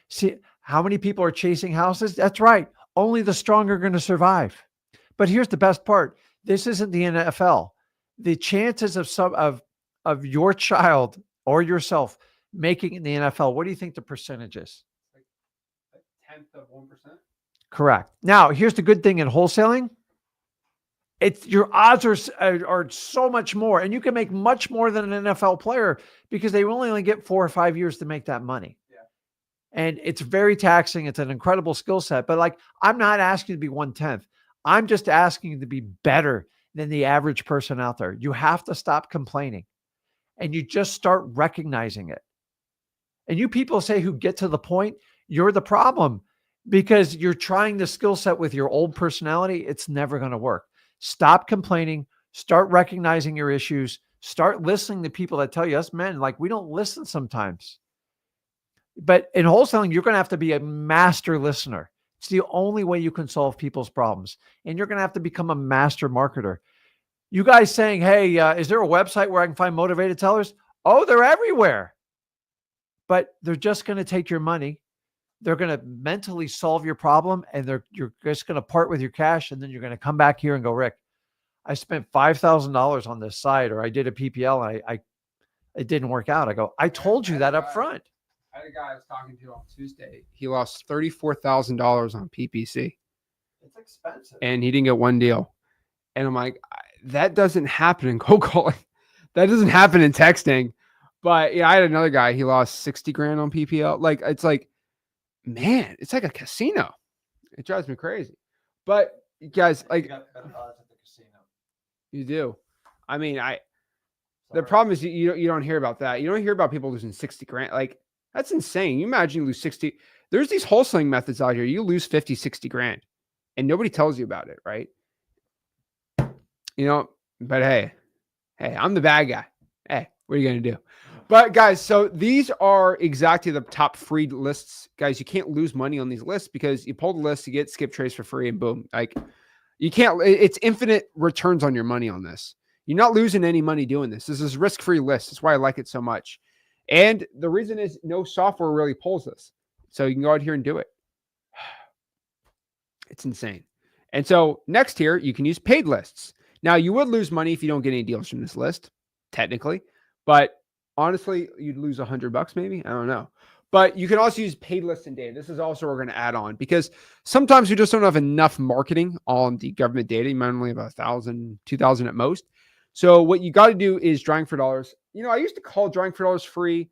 [SPEAKER 2] See, how many people are chasing houses? That's right. Only the strong are going to survive. But here's the best part. This isn't the NFL. The chances of your child or yourself making it in the NFL, what do you think the percentage is?
[SPEAKER 1] Like a tenth of 1%.
[SPEAKER 2] Correct. Now, here's the good thing in wholesaling. Your odds are so much more, and you can make much more than an NFL player because they only get 4 or 5 years to make that money. And it's very taxing. It's an incredible skill set. But like, I'm not asking you to be 1/10. I'm just asking you to be better than the average person out there. You have to stop complaining and you just start recognizing it. And you people say who get to the point, you're the problem because you're trying the skill set with your old personality. It's never going to work. Stop complaining. Start recognizing your issues. Start listening to people that tell you, us men, like, we don't listen sometimes. But in wholesaling, you're going to have to be a master listener. It's the only way you can solve people's problems. And you're going to have to become a master marketer. You guys saying, hey, is there a website where I can find motivated sellers? Oh, they're everywhere. But they're just going to take your money. They're going to mentally solve your problem. And you're just going to part with your cash. And then you're going to come back here and go, Rick, I spent $5,000 on this site, or I did a PPL and it didn't work out. I go, I told you that up front.
[SPEAKER 1] I had a guy I was talking to on Tuesday. He lost $34,000 on PPC.
[SPEAKER 2] It's expensive.
[SPEAKER 1] And he didn't get one deal. And I'm like, that doesn't happen in cold calling. That doesn't happen in texting. But yeah, I had another guy. He lost 60 grand on PPL. Like, it's like, man, it's like a casino. It drives me crazy. But guys, like,
[SPEAKER 2] you got better odds at the casino.
[SPEAKER 1] You do. I mean, the problem is you don't hear about that. You don't hear about people losing 60 grand. Like, that's insane. You imagine you lose 60. There's these wholesaling methods out here. You lose 50, 60 grand and nobody tells you about it. Right. But hey, I'm the bad guy. Hey, what are you going to do? But guys, so these are exactly the top free lists. Guys, you can't lose money on these lists because you pull the list, you get Skiptrace for free and boom. Like, you can't, it's infinite returns on your money on this. You're not losing any money doing this. This is a risk-free list. That's why I like it so much. And the reason is no software really pulls this. So you can go out here and do it. It's insane. And so next here, you can use paid lists. Now, you would lose money if you don't get any deals from this list, technically. But honestly, you'd lose $100 maybe. I don't know. But you can also use paid lists and data. This is also what we're going to add on because sometimes we just don't have enough marketing on the government data. You might only have 1,000, 2,000 at most. So what you got to do is drawing for dollars. I used to call drawing for dollars free.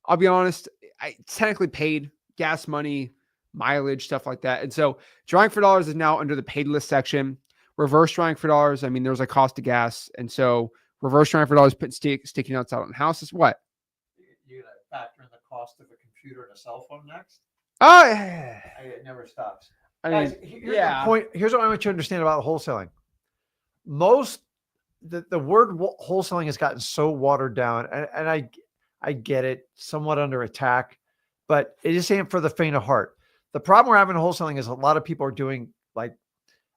[SPEAKER 1] I'll be honest, I technically paid gas money, mileage, stuff like that. And so drawing for dollars is now under the paid list section. Reverse drawing for dollars, I mean, there's a cost of gas. And so reverse drawing for dollars, putting sticky notes out on houses. What?
[SPEAKER 2] You got to factor in the cost of a computer and a cell phone next.
[SPEAKER 1] Oh,
[SPEAKER 2] It never stops.
[SPEAKER 1] I
[SPEAKER 2] Guys,
[SPEAKER 1] mean,
[SPEAKER 2] here's the point. Here's what I want you to understand about wholesaling. The word wholesaling has gotten so watered down, and I get it, somewhat under attack, but it just ain't for the faint of heart. The problem we're having in wholesaling is a lot of people are doing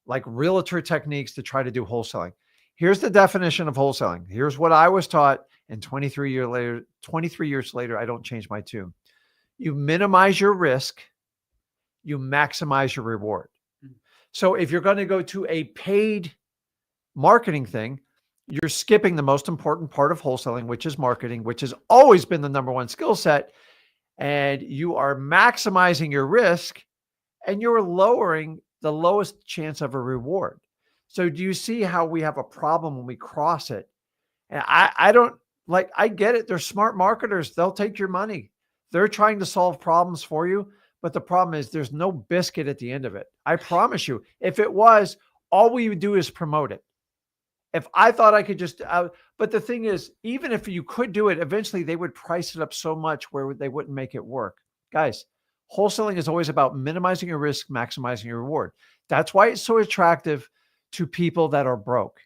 [SPEAKER 2] like realtor techniques to try to do wholesaling. Here's the definition of wholesaling. Here's what I was taught, and 23 years later, I don't change my tune. You minimize your risk, you maximize your reward. So if you're going to go to a paid marketing thing, you're skipping the most important part of wholesaling, which is marketing, which has always been the number one skill set. And you are maximizing your risk and you're lowering the lowest chance of a reward. So do you see how we have a problem when we cross it? And I get it. They're smart marketers. They'll take your money. They're trying to solve problems for you. But the problem is there's no biscuit at the end of it. I promise you, if it was, all we would do is promote it. If I thought I could just, but the thing is, even if you could do it, eventually they would price it up so much where they wouldn't make it work. Guys, wholesaling is always about minimizing your risk, maximizing your reward. That's why it's so attractive to people that are broke.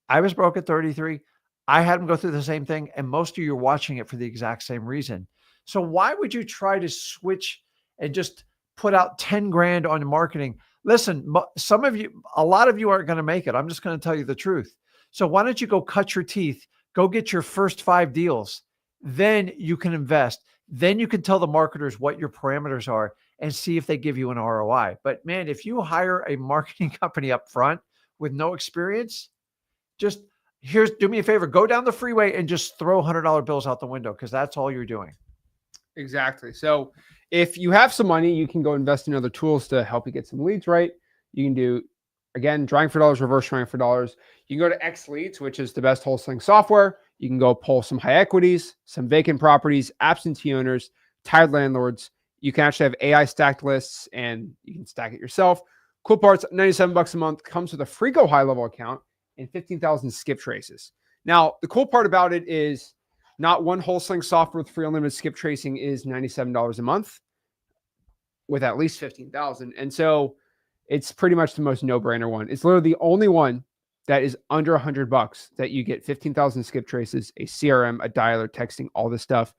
[SPEAKER 2] I was broke at 33. I had them go through the same thing. And most of you are watching it for the exact same reason. So why would you try to switch and just put out 10 grand on marketing? Listen, some of you, a lot of you aren't going to make it. I'm just going to tell you the truth. So why don't you go cut your teeth, go get your first 5 deals. Then you can invest. Then you can tell the marketers what your parameters are and see if they give you an ROI. But man, if you hire a marketing company up front with no experience, just do me a favor, go down the freeway and just throw $100 bills out the window, because that's all you're doing.
[SPEAKER 1] Exactly. So if you have some money, you can go invest in other tools to help you get some leads, right? You can do, again, drawing for dollars, reverse drawing for dollars. You can go to X Leads, which is the best wholesaling software. You can go pull some high equities, some vacant properties, absentee owners, tired landlords. You can actually have AI stacked lists and you can stack it yourself. Cool parts, $97 a month, comes with a free Go high level account and 15,000 skip traces. Now, the cool part about it is not one wholesaling software with free unlimited skip tracing is $97 a month with at least 15,000. And so it's pretty much the most no-brainer one. It's literally the only one that is under $100 that you get 15,000 skip traces, a CRM, a dialer, texting, all this stuff.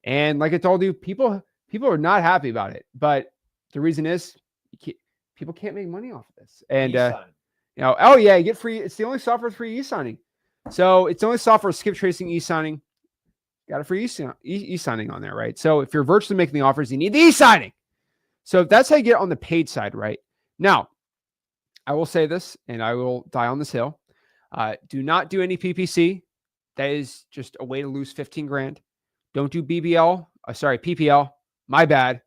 [SPEAKER 1] And like I told you, people are not happy about it. But the reason is people can't make money off of this. And oh yeah, you get free. It's the only software with free e-signing. So it's the only software with skip tracing, e-signing. Got a free e-signing on there, right? So if you're virtually making the offers, you need the e-signing. So that's how you get on the paid side, right? Now, I will say this, and I will die on this hill. Do not do any PPC. That is just a way to lose 15 grand. Don't do PPL. My bad.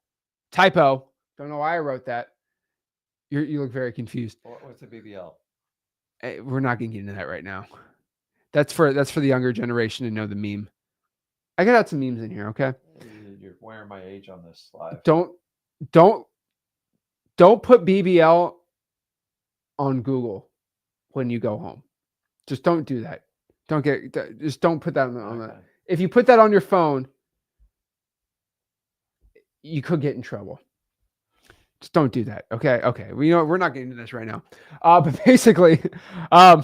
[SPEAKER 1] Typo. Don't know why I wrote that. You look very confused.
[SPEAKER 2] What's a BBL?
[SPEAKER 1] We're not going to get into that right now. That's for the younger generation to know the meme. I got out some memes in here, okay?
[SPEAKER 2] You're wearing my age on this slide.
[SPEAKER 1] Don't put BBL on Google when you go home. Just don't do that. Just don't put that on that. If you put that on your phone, you could get in trouble. Just don't do that. Okay. We're not getting into this right now. But basically, I'm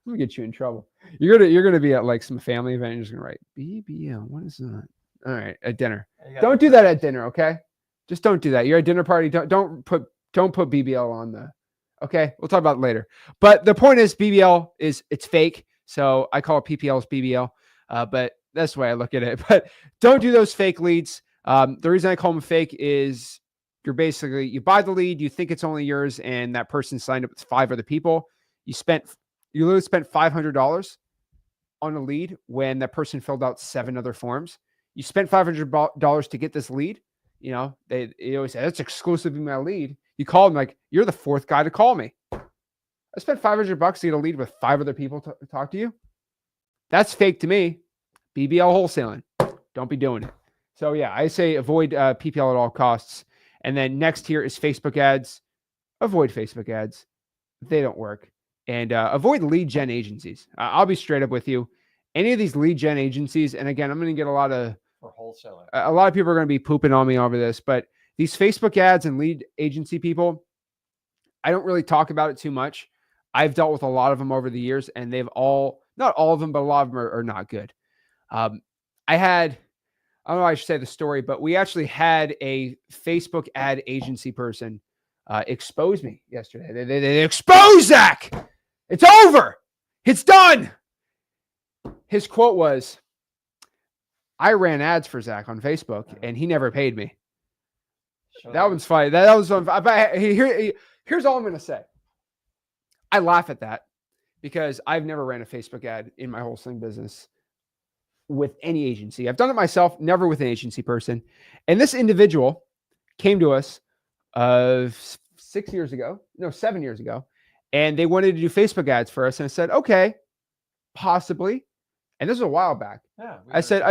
[SPEAKER 1] gonna get you in trouble. You're gonna be at like some family event and you're just gonna write BBL. What is that? All right, at dinner. Don't do that at dinner, okay? Just don't do that. You're at a dinner party. Don't put BBL on the. Okay, we'll talk about it later. But the point is, BBL it's fake. So I call it PPL's BBL. But that's the way I look at it. But don't do those fake leads. The reason I call them fake is you buy the lead, you think it's only yours, and that person signed up with 5 other people. You literally spent $500 on a lead when that person filled out 7 other forms. You spent $500 to get this lead. You know, they always say that's exclusively my lead. You call them like, you're the 4th guy to call me. I spent $500 to get a lead with 5 other people to talk to you. That's fake to me. BBL wholesaling. Don't be doing it. So yeah, I say avoid PPL at all costs. And then next here is Facebook ads. Avoid Facebook ads. They don't work. And avoid lead gen agencies. I'll be straight up with you. Any of these lead gen agencies, and again, I'm going to get a lot of
[SPEAKER 2] for wholesaling.
[SPEAKER 1] A lot of people are going to be pooping on me over this, but these Facebook ads and lead agency people, I don't really talk about it too much. I've dealt with a lot of them over the years, and they've all, not all of them, but a lot of them are not good. I don't know how I should say the story, but we actually had a Facebook ad agency person expose me yesterday. They exposed Zach. It's over. It's done. His quote was, I ran ads for Zach on Facebook and he never paid me. That one's funny. That was fun. Here's all I'm going to say. I laugh at that because I've never ran a Facebook ad in my wholesaling business with any agency. I've done it myself, never with an agency person. And this individual came to us 7 years ago, and they wanted to do Facebook ads for us. And I said, okay, possibly. And this was a while back. Yeah, I said,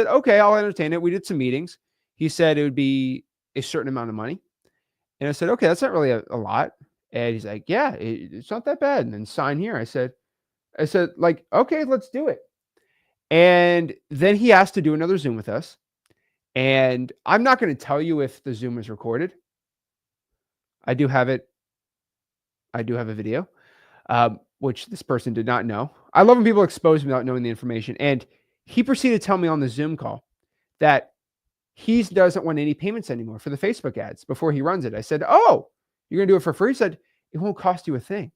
[SPEAKER 1] okay, I'll entertain it. We did some meetings. He said it would be a certain amount of money. And I said, okay, that's not really a lot. And he's like, yeah, it's not that bad. And then sign here. I said, like, okay, let's do it. And then he asked to do another Zoom with us. And I'm not going to tell you if the Zoom is recorded. I do have it. I do have a video, which this person did not know. I love when people expose me without knowing the information. And he proceeded to tell me on the Zoom call that he doesn't want any payments anymore for the Facebook ads before he runs it. I said, oh, you're going to do it for free? He said, it won't cost you a thing.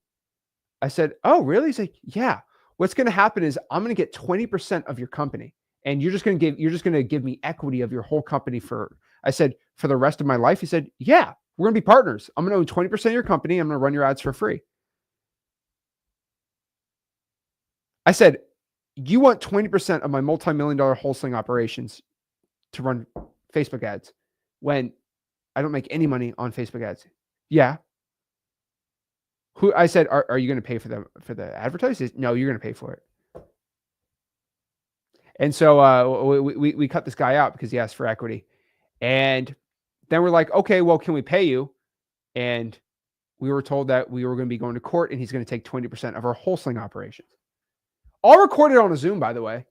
[SPEAKER 1] I said, oh, really? He's like, yeah. What's going to happen is I'm going to get 20% of your company, and you're just going to give me equity of your whole company for the rest of my life. He said, yeah, we're going to be partners. I'm going to own 20% of your company. I'm going to run your ads for free. I said, you want 20% of my multi-million-dollar wholesaling operations to run Facebook ads when I don't make any money on Facebook ads? Yeah. I said, are you going to pay for the advertising? No, you're going to pay for it. And so we cut this guy out because he asked for equity. And then we're like, okay, well, can we pay you? And we were told that we were going to be going to court and he's going to take 20% of our wholesaling operations. All recorded on a Zoom, by the way.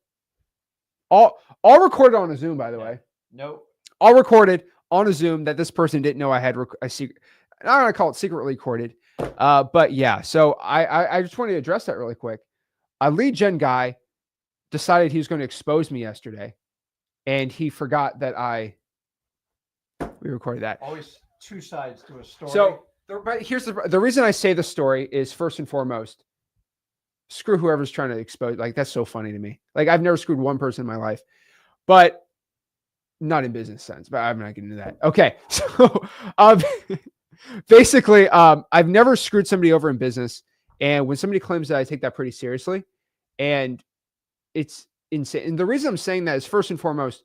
[SPEAKER 1] All recorded on a Zoom, by the way.
[SPEAKER 2] Nope.
[SPEAKER 1] All recorded on a Zoom that this person didn't know I had a secret. I'm not going to call it secretly recorded. But yeah, so I just wanted to address that really quick. A lead gen guy decided he was going to expose me yesterday, and he forgot that we recorded that.
[SPEAKER 2] Always two sides to a story.
[SPEAKER 1] So, but here's the reason I say the story is, first and foremost, screw whoever's trying to expose. Like, that's so funny to me. Like, I've never screwed one person in my life, but not in business sense, but I'm not getting into that. Okay. So, basically, I've never screwed somebody over in business. And when somebody claims that, I take that pretty seriously. And it's insane. And the reason I'm saying that is, first and foremost,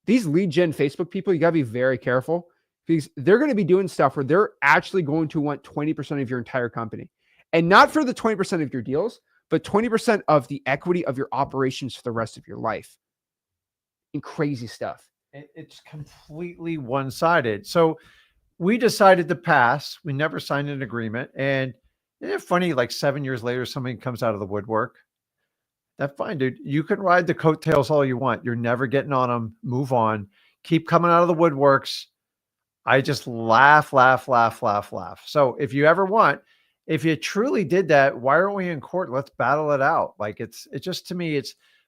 [SPEAKER 1] these lead gen Facebook people, you got to be very careful because they're going to be doing stuff where they're actually going to want 20% of your entire company. And not for the 20% of your deals, but 20% of the equity of your operations for the rest of your life. And crazy stuff.
[SPEAKER 2] It's completely one-sided. So we decided to pass. We never signed an agreement. And isn't it funny, like 7 years later, somebody comes out of the woodwork? That's fine, dude. You can ride the coattails all you want. You're never getting on them. Move on. Keep coming out of the woodworks. I just laugh. So if you ever want, if you truly did that, why aren't we in court? Let's battle it out. Like it's just, to me,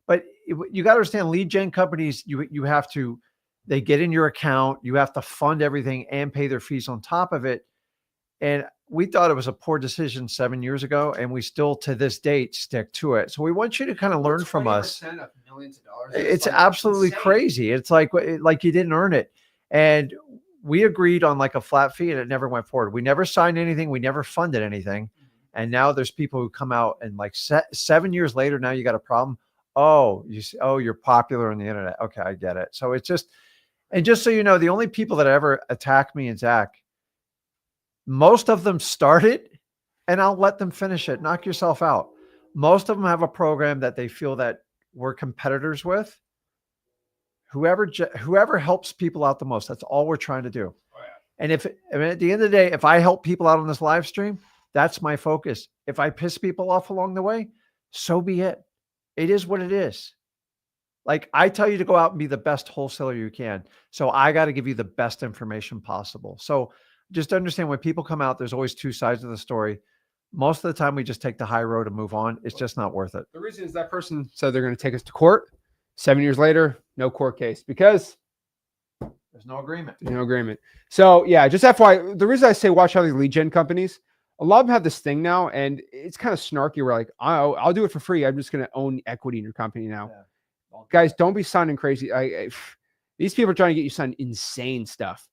[SPEAKER 2] but you got to understand, lead gen companies, you have to, they get in your account, you have to fund everything and pay their fees on top of it. And we thought it was a poor decision 7 years ago, and we still to this date stick to it. So we want you to kind of learn from us.
[SPEAKER 1] Of millions of dollars.
[SPEAKER 2] It's like absolutely crazy. It's like you didn't earn it. And we agreed on like a flat fee, and it never went forward. We never signed anything. We never funded anything. And now there's people who come out and like 7 years later, now you got a problem. Oh, you're popular on the internet. Okay, I get it. So it's just, and just so you know, the only people that ever attack me and Zach, most of them started, and I'll let them finish it. Knock yourself out. Most of them have a program that they feel that we're competitors with. Whoever helps people out the most, that's all we're trying to do. Oh, yeah. And at the end of the day, if I help people out on this live stream, that's my focus. If I piss people off along the way, so be it. It is what it is. Like I tell you to go out and be the best wholesaler you can. So I got to give you the best information possible. So just understand when people come out, there's always two sides of the story. Most of the time we just take the high road and move on. It's just not worth it.
[SPEAKER 1] The reason is that person said they're going to take us to court. 7 years later, no court case because
[SPEAKER 2] there's no agreement.
[SPEAKER 1] No agreement. So yeah, just FYI, the reason I say watch out these lead gen companies, a lot of them have this thing now, and it's kind of snarky. We're like, I'll do it for free. I'm just going to own equity in your company now. Yeah. Guys, don't be signing crazy. These people are trying to get you sign insane stuff.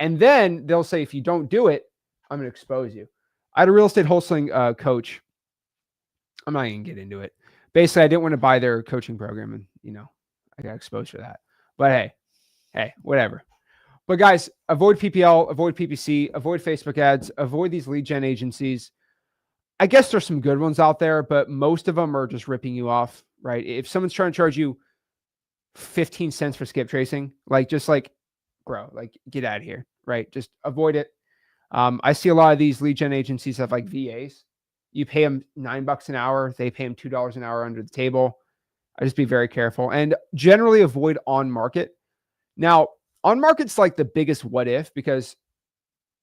[SPEAKER 1] And then they'll say, if you don't do it, I'm going to expose you. I had a real estate wholesaling coach. I'm not even going to get into it. Basically, I didn't want to buy their coaching program, and, you know, I got exposed for that. But hey, whatever. But guys, avoid PPL, avoid PPC, avoid Facebook ads, avoid these lead gen agencies. I guess there's some good ones out there, but most of them are just ripping you off, right? If someone's trying to charge you 15 cents for Skiptracing, just bro, get out of here, right? Just avoid it. I see a lot of these lead gen agencies have like VAs. You pay them $9 an hour. They pay them $2 an hour under the table. I just be very careful and generally avoid on market. Now, on market's like the biggest what if, because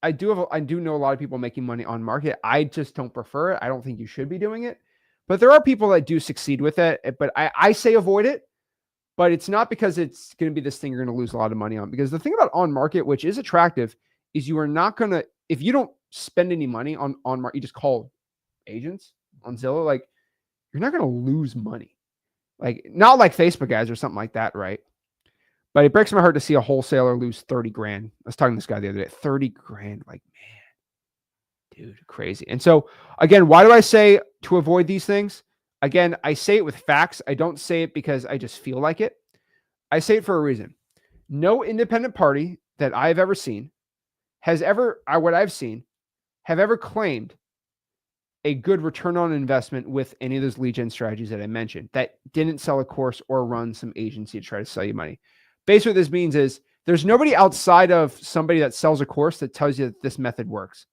[SPEAKER 1] I do know a lot of people making money on market. I just don't prefer it. I don't think you should be doing it, but there are people that do succeed with it. But I say avoid it, but it's not because it's going to be this thing you're going to lose a lot of money on. Because the thing about on market, which is attractive, is you are not going to, if you don't spend any money on market, you just call agents on Zillow, you're not going to lose money. Not like Facebook ads or something like that, right? But it breaks my heart to see a wholesaler lose 30 grand. I was talking to this guy the other day, 30 grand. Man, dude, crazy. And so again, why do I say to avoid these things? Again, I say it with facts. I don't say it because I just feel like it. I say it for a reason. No independent party that I've ever seen have ever claimed a good return on investment with any of those lead gen strategies that I mentioned that didn't sell a course or run some agency to try to sell you money. Basically, what this means is there's nobody outside of somebody that sells a course that tells you that this method works.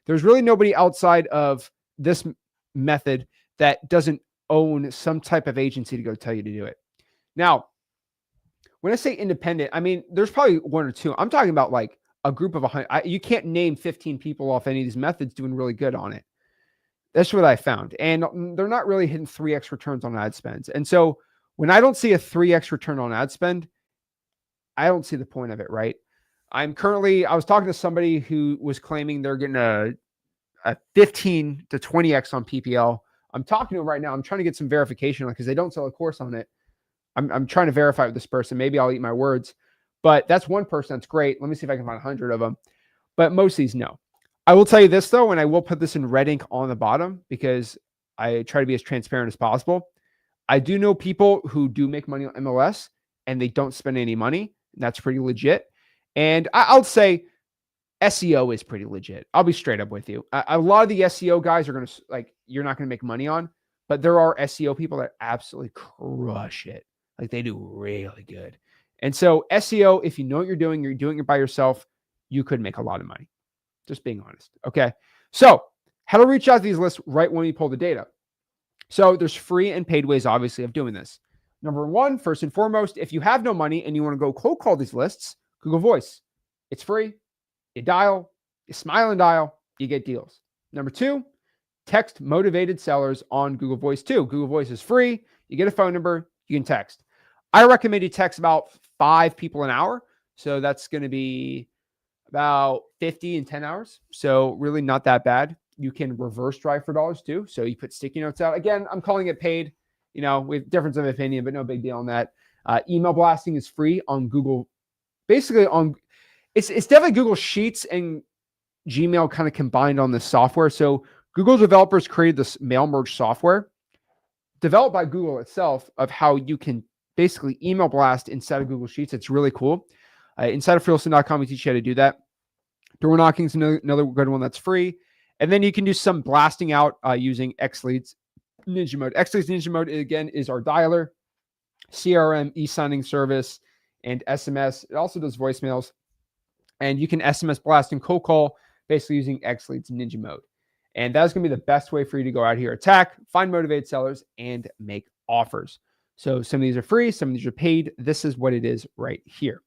[SPEAKER 1] There's really nobody outside of this method that doesn't own some type of agency to go tell you to do it. Now, when I say independent, I mean, there's probably one or two. I'm talking about a group of 100. You can't name 15 people off any of these methods doing really good on it. That's what I found. And they're not really hitting 3x returns on ad spends. And so when I don't see a 3x return on ad spend, I don't see the point of it, right? I was talking to somebody who was claiming they're getting a 15 to 20x on PPL. I'm talking to them right now. I'm trying to get some verification because they don't sell a course on it. I'm trying to verify with this person. Maybe I'll eat my words, but that's one person. That's great. Let me see if I can find 100 of them. But most of these, no. I will tell you this though, and I will put this in red ink on the bottom because I try to be as transparent as possible. I do know people who do make money on MLS and they don't spend any money. That's pretty legit. And I'll say SEO is pretty legit. I'll be straight up with you. A lot of the SEO guys are going to you're not going to make money on, but there are SEO people that absolutely crush it. They do really good. And so SEO, if you know what you're doing it by yourself, you could make a lot of money. Just being honest. Okay. So how to reach out to these lists right when we pull the data. So there's free and paid ways, obviously, of doing this. Number one, first and foremost, if you have no money and you want to go cold call these lists, Google Voice. It's free. You dial, you smile and dial, you get deals. Number two, text motivated sellers on Google Voice too. Google Voice is free. You get a phone number, you can text. I recommend you text about 5 people an hour. So that's going to be about 50 in 10 hours. So really not that bad. You can reverse drive for dollars too. So you put sticky notes out. Again, I'm calling it paid. With difference of opinion, but no big deal on that. Email blasting is free on Google. Basically it's definitely Google Sheets and Gmail kind of combined on this software. So Google developers created this mail merge software developed by Google itself of how you can basically email blast inside of Google Sheets. It's really cool. Inside of freelisting.com, we teach you how to do that. Door knocking is another good one that's free. And then you can do some blasting out using XLeads Ninja Mode. XLeads Ninja Mode, again, is our dialer, CRM, e-signing service, and SMS. It also does voicemails. And you can SMS blast and cold call basically using XLeads Ninja Mode. And that's going to be the best way for you to go out here, attack, find motivated sellers, and make offers. So some of these are free, some of these are paid. This is what it is right here.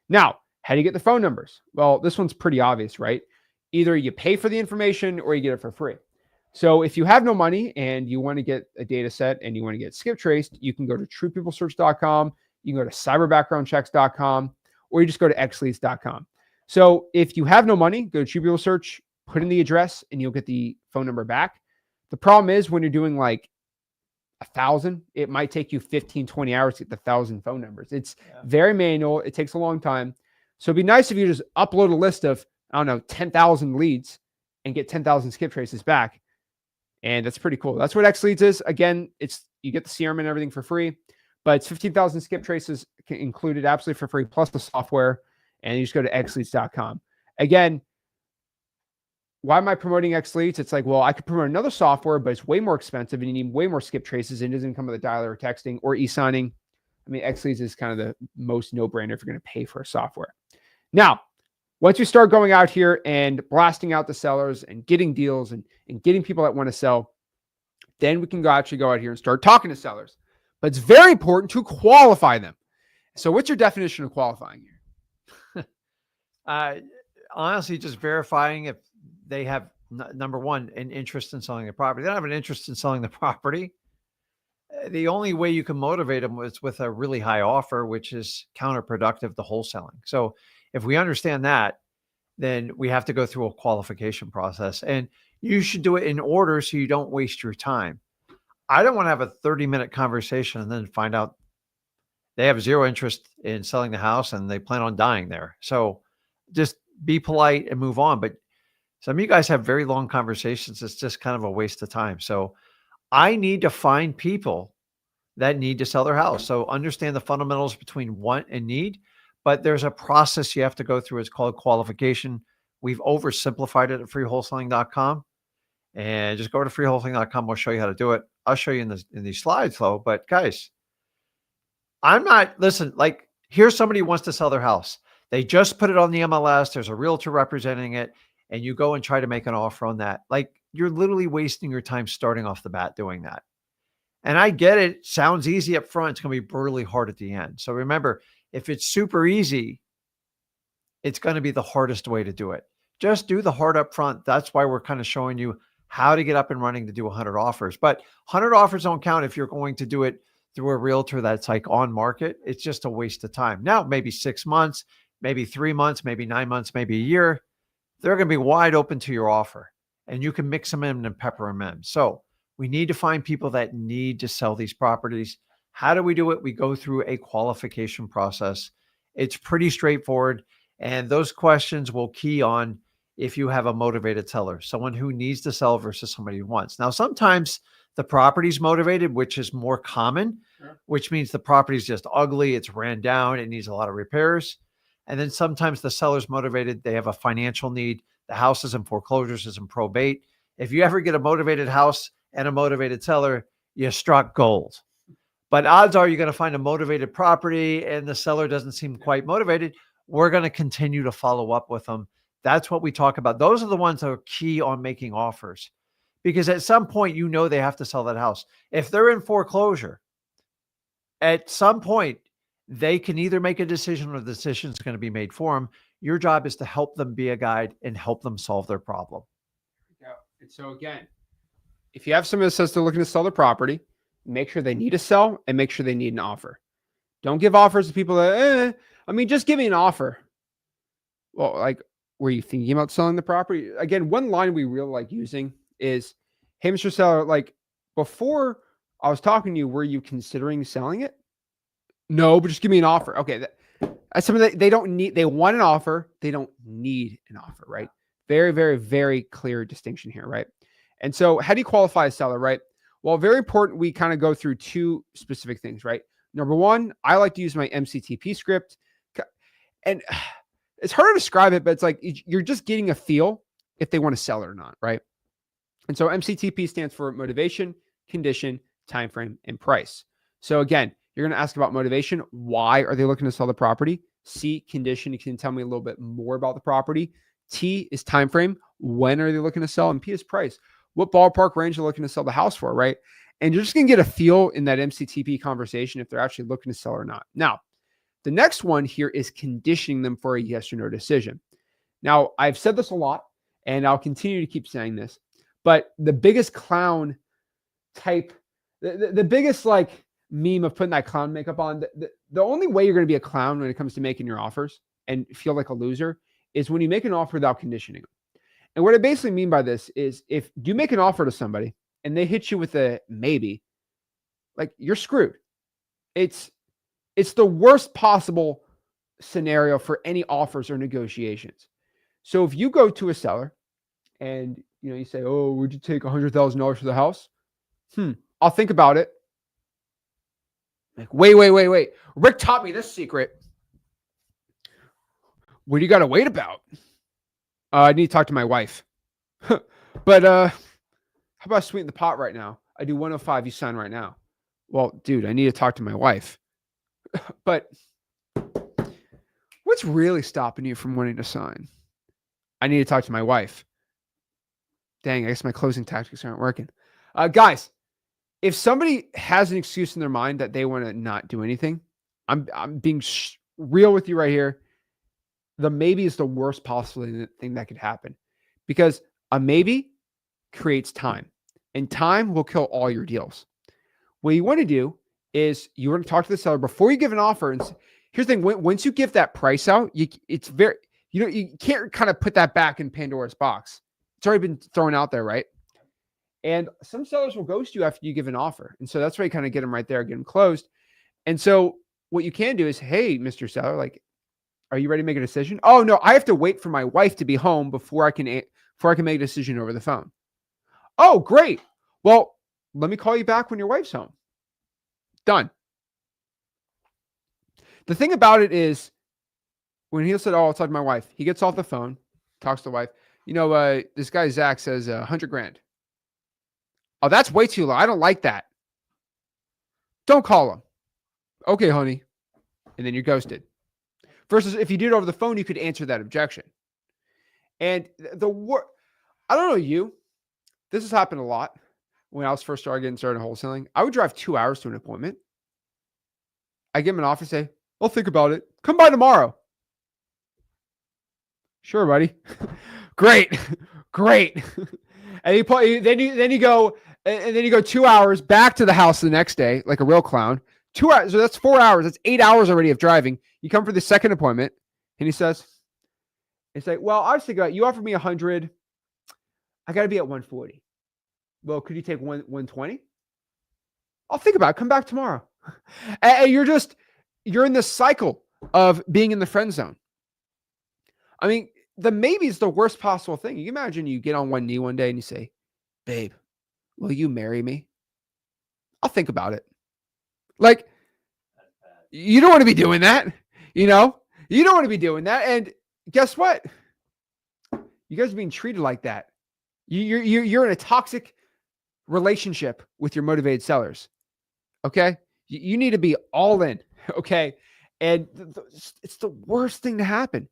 [SPEAKER 1] Now, how do you get the phone numbers? Well, this one's pretty obvious, right? Either you pay for the information or you get it for free. So if you have no money and you want to get a data set and you want to get skip traced, you can go to truepeoplesearch.com, you can go to cyberbackgroundchecks.com, or you just go to xleads.com. So if you have no money, go to True People Search, put in the address, and you'll get the phone number back. The problem is when you're doing like 1,000, it might take you 15, 20 hours to get the 1,000 phone numbers. It's very manual. It takes a long time. So it'd be nice if you just upload a list of, I don't know, 10,000 leads and get 10,000 skip traces back. And that's pretty cool. That's what XLeads is. Again, you get the CRM and everything for free, but it's 15,000 skip traces included absolutely for free, plus the software. And you just go to xleads.com. Again, why am I promoting XLeads? It's like, well, I could promote another software, but it's way more expensive and you need way more skip traces and it doesn't come with a dialer or texting or e-signing. I mean, XLeads is kind of the most no-brainer if you're going to pay for a software. Now, once we start going out here and blasting out the sellers and getting deals and getting people that want to sell, then we can actually go out here and start talking to sellers. But it's very important to qualify them. So what's your definition of qualifying here?
[SPEAKER 2] Honestly, just verifying if they have, number one, an interest in selling the property. They don't have an interest in selling the property. The only way you can motivate them is with a really high offer, which is counterproductive to wholesaling. So if we understand that, then we have to go through a qualification process, and you should do it in order so you don't waste your time. I don't want to have a 30-minute conversation and then find out they have zero interest in selling the house and they plan on dying there. So just be polite and move on. But some of you guys have very long conversations. It's just kind of a waste of time. So I need to find people that need to sell their house. So understand the fundamentals between want and need, but there's a process you have to go through. It's called qualification. We've oversimplified it at freewholesaling.com, and just go to freewholesaling.com. We'll show you how to do it. I'll show you in these slides though. But guys, like here's somebody who wants to sell their house. They just put it on the MLS. There's a realtor representing it, and you go and try to make an offer on that. Like you're literally wasting your time starting off the bat doing that. And I get it. Sounds easy up front. It's going to be brutally hard at the end. So remember, if it's super easy, it's going to be the hardest way to do it. Just do the hard up front. That's why we're kind of showing you how to get up and running to do 100 offers. But 100 offers don't count if you're going to do it through a realtor that's like on market. It's just a waste of time. Now, maybe 6 months, maybe 3 months, maybe 9 months, maybe a year, they're going to be wide open to your offer, and you can mix them in and pepper them in. So we need to find people that need to sell these properties. How do we do it? We go through a qualification process. It's pretty straightforward. And those questions will key on if you have a motivated seller, someone who needs to sell versus somebody who wants. Now, sometimes the property's motivated, which is more common, which means the property's just ugly. It's ran down. It needs a lot of repairs. And then sometimes the seller's motivated. They have a financial need. The house is in foreclosures, is in probate. If you ever get a motivated house and a motivated seller, you struck gold. But odds are you're going to find a motivated property and the seller doesn't seem quite motivated. We're going to continue to follow up with them. That's what we talk about. Those are the ones that are key on making offers, because at some point, you know, they have to sell that house. If they're in foreclosure, at some point, they can either make a decision or the decision is going to be made for them. Your job is to help them, be a guide, and help them solve their problem.
[SPEAKER 1] And so again, if you have someone that says they're looking to sell their property, make sure they need to sell and make sure they need an offer. Don't give offers to people that, just give me an offer. Well, like, were you thinking about selling the property? Again, one line we really like using is, hey, Mr. Seller, like before I was talking to you, were you considering selling it? No, but just give me an offer. Okay. That's something that they don't need. They want an offer. They don't need an offer, right? Very, very, very clear distinction here, right? And so how do you qualify a seller, right? Well, very important. We kind of go through two specific things, right? Number one, I like to use my MCTP script, and it's hard to describe it, but it's like you're just getting a feel if they want to sell it or not, right? And so MCTP stands for motivation, condition, time frame, and price. So again, you're going to ask about motivation. Why are they looking to sell the property? C, condition. You can tell me a little bit more about the property. T is time frame. When are they looking to sell? And P is price. What ballpark range are they looking to sell the house for, right? And you're just going to get a feel in that MCTP conversation if they're actually looking to sell or not. Now, the next one here is conditioning them for a yes or no decision. Now, I've said this a lot, and I'll continue to keep saying this, but the biggest clown type, the biggest like meme of putting that clown makeup on, the only way you're going to be a clown when it comes to making your offers and feel like a loser is when you make an offer without conditioning them. And what I basically mean by this is if you make an offer to somebody and they hit you with a maybe, like you're screwed. It's the worst possible scenario for any offers or negotiations. So if you go to a seller and you say, "Oh, would you take $100,000 for the house?" I'll think about it. Like, wait. Rick taught me this secret. What do you got to wait about? I need to talk to my wife. But how about I sweeten the pot right now? I do 105, you sign right now. Well, dude, I need to talk to my wife. But what's really stopping you from wanting to sign? I need to talk to my wife. Dang, I guess my closing tactics aren't working. Guys, if somebody has an excuse in their mind that they want to not do anything, I'm being real with you right here. The maybe is the worst possible thing that could happen because a maybe creates time, and time will kill all your deals. What you want to do is you want to talk to the seller before you give an offer. And here's the thing: once you give that price out, you can't kind of put that back in Pandora's box. It's already been thrown out there, right? And some sellers will ghost you after you give an offer, and so that's why you kind of get them right there, get them closed. And so what you can do is, hey, Mr. Seller, like, are you ready to make a decision? Oh no, I have to wait for my wife to be home before I can make a decision over the phone. Oh, great. Well, let me call you back when your wife's home. Done. The thing about it is, when he said, "Oh, I'll talk to my wife," he gets off the phone, talks to the wife. This guy Zach says $100,000. Oh, that's way too low. I don't like that. Don't call him. Okay, honey. And then you're ghosted. Versus if you did it over the phone, you could answer that objection. And I don't know you. This has happened a lot when I was first getting started in wholesaling. I would drive 2 hours to an appointment. I give him an offer, say, "I'll think about it. Come by tomorrow." Sure, buddy. Great. And then you go 2 hours back to the house the next day, like a real clown. 2 hours. So that's 4 hours. That's 8 hours already of driving. You come for the second appointment, and he says, "It's like, well, I was thinking about you offered me 100. I got to be at 140. Well, could you take 120? I'll think about it. Come back tomorrow." And you're in this cycle of being in the friend zone. I mean, the maybe is the worst possible thing. You imagine you get on one knee one day and you say, "Babe, will you marry me?" I'll think about it. Like, you don't want to be doing that. You don't want to be doing that. And guess what? You guys are being treated like that. You're in a toxic relationship with your motivated sellers. Okay. You need to be all in. Okay. And it's the worst thing to happen.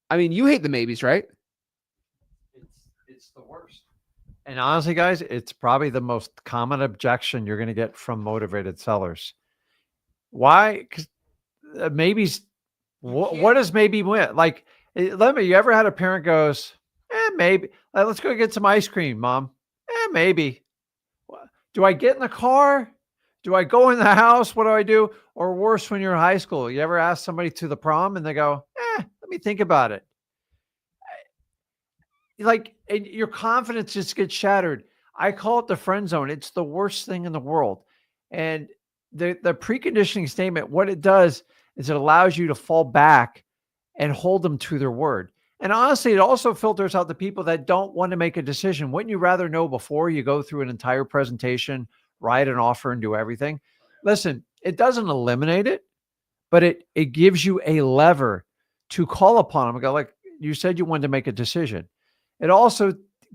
[SPEAKER 1] I mean, you hate the maybes, right?
[SPEAKER 2] It's the worst. And honestly, guys, it's probably the most common objection you're going to get from motivated sellers. Why? Because maybes, what does maybe win? Like, you ever had a parent goes, maybe, let's go get some ice cream, Mom. Maybe. Do I get in the car? Do I go in the house? What do I do? Or worse, when you're in high school, you ever ask somebody to the prom and they go, let me think about it. Like, and your confidence just gets shattered. I call it the friend zone. It's the worst thing in the world. And the preconditioning statement, what it does is it allows you to fall back and hold them to their word. And honestly, it also filters out the people that don't want to make a decision. Wouldn't you rather know before you go through an entire presentation, write an offer, and do everything? Listen, it doesn't eliminate it, but it gives you a lever to call upon them and go, like you said, you wanted to make a decision. It also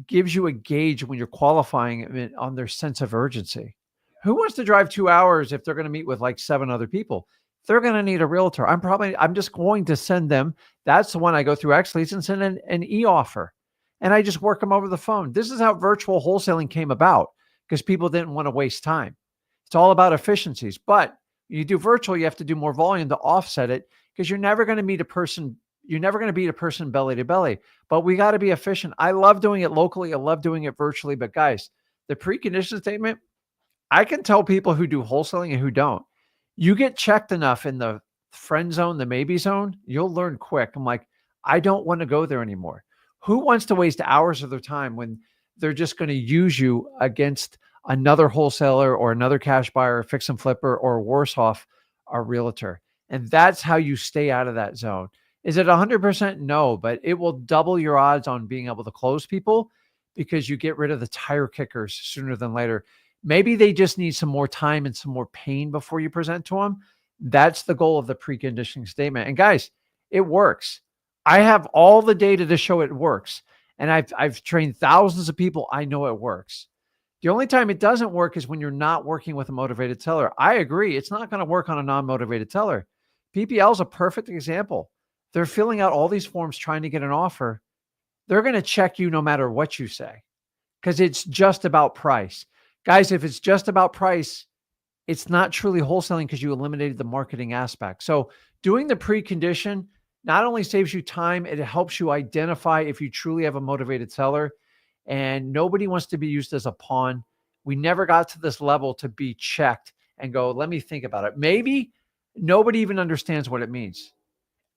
[SPEAKER 2] gives you a gauge when you're qualifying on their sense of urgency. Who wants to drive 2 hours if they're going to meet with like 7 other people? They're going to need a realtor. I'm just going to send them. That's the one I go through X-Leads and send an e-offer. And I just work them over the phone. This is how virtual wholesaling came about. because people didn't want to waste time. It's all about efficiencies. But you do virtual, you have to do more volume to offset it because you're never going to meet a person. You're never going to beat a person belly to belly. But we got to be efficient. I love doing it locally. I love doing it virtually. But guys, the precondition statement, I can tell people who do wholesaling and who don't. You get checked enough in the friend zone, the maybe zone, you'll learn quick. I'm like, I don't want to go there anymore. Who wants to waste hours of their time when they're just going to use you against another wholesaler or another cash buyer, fix and flipper, or worse off, a realtor? And that's how you stay out of that zone. Is it 100%? No, but it will double your odds on being able to close people because you get rid of the tire kickers sooner than later. Maybe they just need some more time and some more pain before you present to them. That's the goal of the preconditioning statement. And guys, it works. I have all the data to show it works. And I've trained thousands of people. I know it works. The only time it doesn't work is when you're not working with a motivated seller. I agree. It's not going to work on a non-motivated seller. PPL is a perfect example. They're filling out all these forms trying to get an offer. They're going to check you no matter what you say because it's just about price. Guys, if it's just about price, it's not truly wholesaling because you eliminated the marketing aspect. So doing the precondition not only saves you time, it helps you identify if you truly have a motivated seller. And nobody wants to be used as a pawn. We never got to this level to be checked and go, let me think about it. Maybe nobody even understands what it means.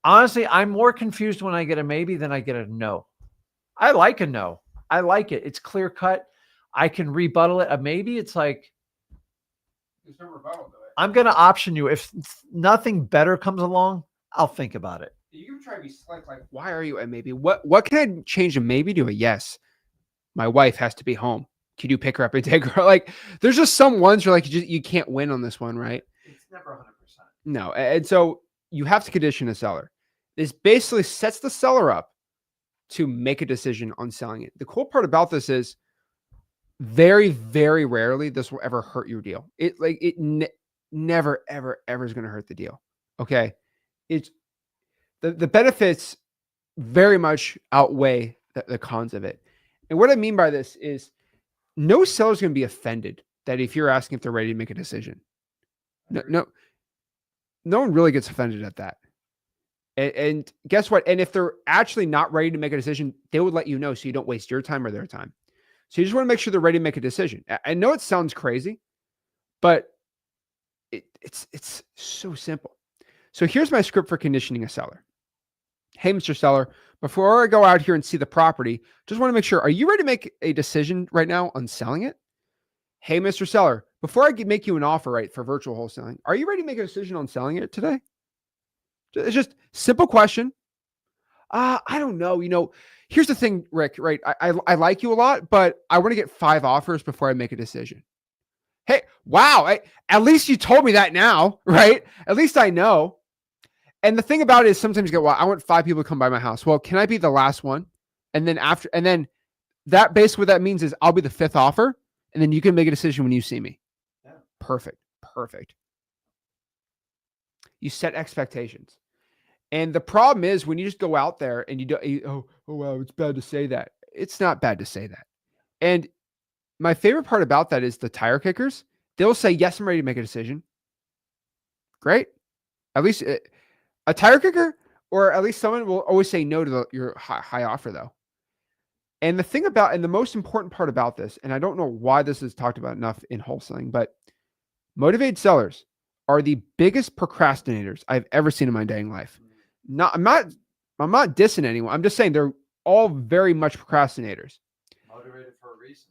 [SPEAKER 2] Honestly, I'm more confused when I get a maybe than I get a no. I like a no. I like it. It's clear cut. I can rebuttal it. A maybe, it's like,
[SPEAKER 1] there's no rebuttal to it.
[SPEAKER 2] I'm going to option you. If nothing better comes along, I'll think about it.
[SPEAKER 1] You can try to be slick, like, why are you at maybe? What can I change a maybe to a yes? My wife has to be home. Can you pick her up and take her? Like, there's just some ones where like you can't win on this one, right?
[SPEAKER 2] It's never 100%.
[SPEAKER 1] No. And so you have to condition a seller. This basically sets the seller up to make a decision on selling it. The cool part about this is very, very rarely this will ever hurt your deal. Never, ever, ever is going to hurt the deal. Okay. It's the benefits very much outweigh the cons of it. And what I mean by this is no seller is going to be offended that if you're asking if they're ready to make a decision. No one really gets offended at that. And guess what? And if they're actually not ready to make a decision, they would let you know so you don't waste your time or their time. So you just want to make sure they're ready to make a decision. I know it sounds crazy, but it's so simple. So here's my script for conditioning a seller. Hey, Mr. Seller, before I go out here and see the property, just want to make sure, are you ready to make a decision right now on selling it? Hey, Mr. Seller, before I make you an offer, right, for virtual wholesaling, are you ready to make a decision on selling it today? It's just simple question. I don't know. Here's the thing, Rick, right? I like you a lot, but I want to get 5 offers before I make a decision. Hey, wow. At least you told me that now, right? At least I know. And the thing about it is sometimes you go, well, I want 5 people to come by my house. Well, can I be the last one? And then that basically what that means is I'll be the 5th offer. And then you can make a decision when you see me. Yeah. Perfect. You set expectations. And the problem is when you just go out there and oh, wow, it's bad to say that. It's not bad to say that. And my favorite part about that is the tire kickers. They'll say, yes, I'm ready to make a decision. Great. At least a tire kicker, or at least someone will always say no to your high offer though. And the most important part about this, and I don't know why this is talked about enough in wholesaling, but motivated sellers are the biggest procrastinators I've ever seen in my dang life. I'm not dissing anyone. I'm just saying they're all very much procrastinators.
[SPEAKER 2] Motivated for a reason.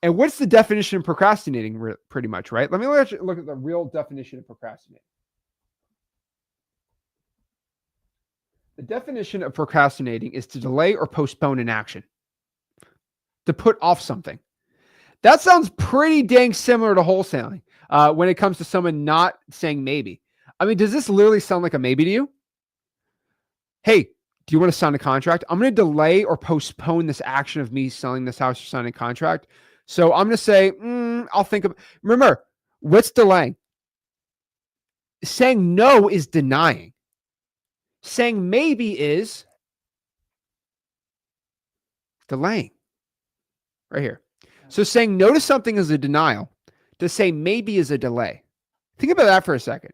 [SPEAKER 1] And what's the definition of procrastinating pretty much, right? Let me look at the real definition of procrastinating. The definition of procrastinating is to delay or postpone an action, to put off something. That sounds pretty dang similar to wholesaling when it comes to someone not saying maybe. I mean, does this literally sound like a maybe to you? Hey, do you want to sign a contract? I'm going to delay or postpone this action of me selling this house or signing a contract. So I'm going to say, I'll think of. Remember, what's delaying? Saying no is denying. Saying maybe is delaying. Right here. So saying no to something is a denial. To say maybe is a delay. Think about that for a second.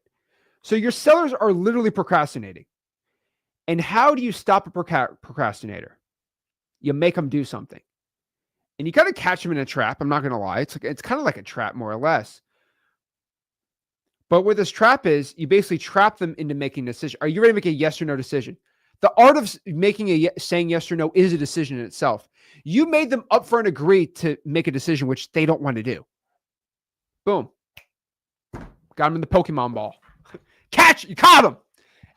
[SPEAKER 1] So your sellers are literally procrastinating. And how do you stop a procrastinator? You make them do something. And you kind of catch them in a trap. I'm not going to lie. It's kind of like a trap, more or less. But what this trap is, you basically trap them into making a decision. Are you ready to make a yes or no decision? The art of saying yes or no is a decision in itself. You made them upfront agree to make a decision which they don't want to do. Boom. Got them in the Pokemon ball. Catch! You caught them!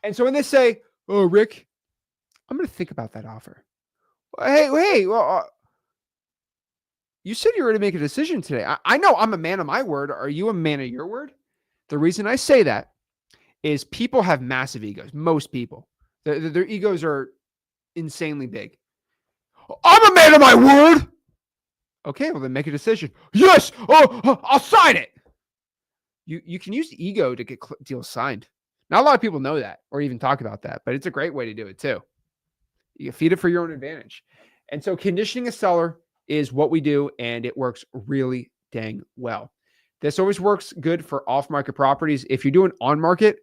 [SPEAKER 1] And so when they say, oh, Rick, I'm going to think about that offer. Hey, well, you said you were going to make a decision today. I know I'm a man of my word. Are you a man of your word? The reason I say that is people have massive egos. Most people. Their egos are insanely big. I'm a man of my word. Okay, well then make a decision. Yes, I'll sign it. You can use ego to get deals signed. Not a lot of people know that or even talk about that, but it's a great way to do it too. You can feed it for your own advantage. And so conditioning a seller is what we do, and it works really dang well. This always works good for off-market properties. If you're doing on-market,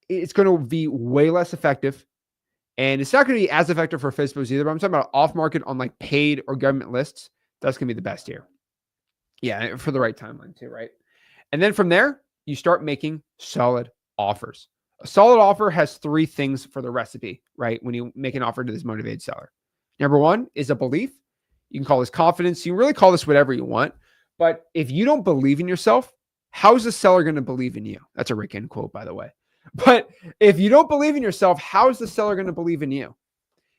[SPEAKER 1] it's going to be way less effective. And it's not going to be as effective for FSBOs either, but I'm talking about off-market on like paid or government lists. That's going to be the best here. Yeah, for the right timeline too, right? And then from there, you start making solid offers. A solid offer has three things for the recipe, right? When you make an offer to this motivated seller. Number one is a belief. You can call this confidence. You can really call this whatever you want. But if you don't believe in yourself, how's the seller going to believe in you? That's a Rick Zach Ginn quote, by the way. But if you don't believe in yourself, how is the seller going to believe in you?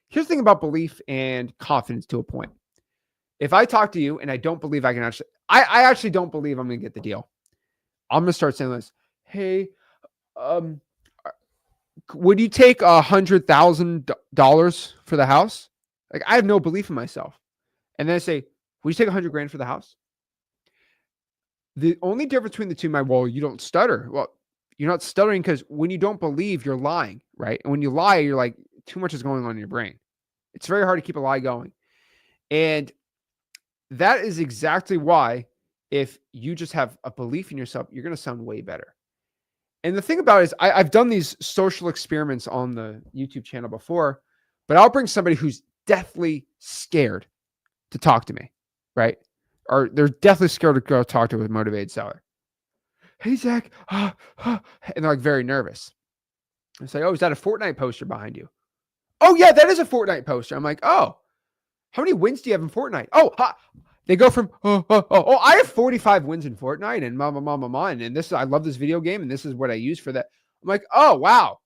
[SPEAKER 1] Here's the thing about belief and confidence to a point. If I talk to you and I don't believe I can actually, I actually don't believe I'm going to get the deal. I'm going to start saying this. Hey, would you take $100,000 for the house? Like, I have no belief in myself. And then I say, would you take $100,000 for the house? The only difference between the two, well, you don't stutter. Well, you're not stuttering because when you don't believe, you're lying, right? And when you lie, you're like, too much is going on in your brain. It's very hard to keep a lie going. And that is exactly why if you just have a belief in yourself, you're going to sound way better. And the thing about it is I've done these social experiments on the YouTube channel before, but I'll bring somebody who's deathly scared to talk to me, right? Or they're deathly scared to go talk to a motivated seller. Hey, Zach. And they're like very nervous. I say, oh, is that a Fortnite poster behind you? Oh, yeah, that is a Fortnite poster. I'm like, oh, how many wins do you have in Fortnite? Oh, they go from, I have 45 wins in Fortnite and and this, I love this video game and this is what I use for that. I'm like, oh, wow.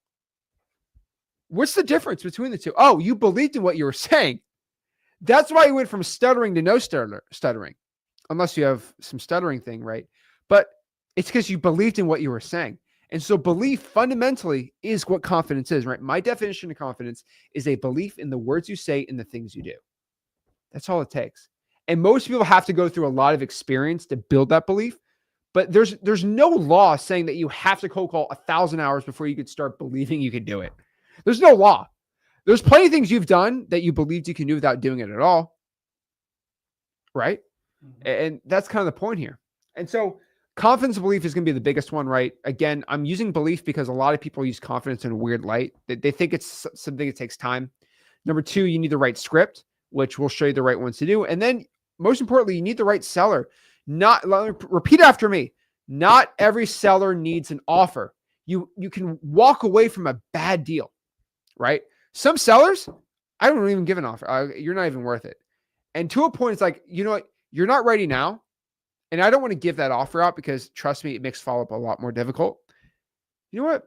[SPEAKER 1] What's the difference between the two? Oh, you believed in what you were saying. That's why you went from stuttering to no stuttering, unless you have some stuttering thing, right? But it's because you believed in what you were saying. And so belief fundamentally is what confidence is, right? My definition of confidence is a belief in the words you say and the things you do. That's all it takes. And most people have to go through a lot of experience to build that belief. But there's no law saying that you have to cold call 1,000 hours before you could start believing you could do it. There's no law. There's plenty of things you've done that you believed you can do without doing it at all. Right? Mm-hmm. And that's kind of the point here. And so confidence and belief is going to be the biggest one, right? Again, I'm using belief because a lot of people use confidence in a weird light. They think it's something that takes time. Number two, you need the right script, which will show you the right ones to do. And then most importantly, you need the right seller. Repeat after me. Not every seller needs an offer. You can walk away from a bad deal, right? Some sellers, I don't even give an offer. You're not even worth it. And to a point, it's like, you know what? You're not ready now. And I don't want to give that offer out because trust me, it makes follow-up a lot more difficult. You know what?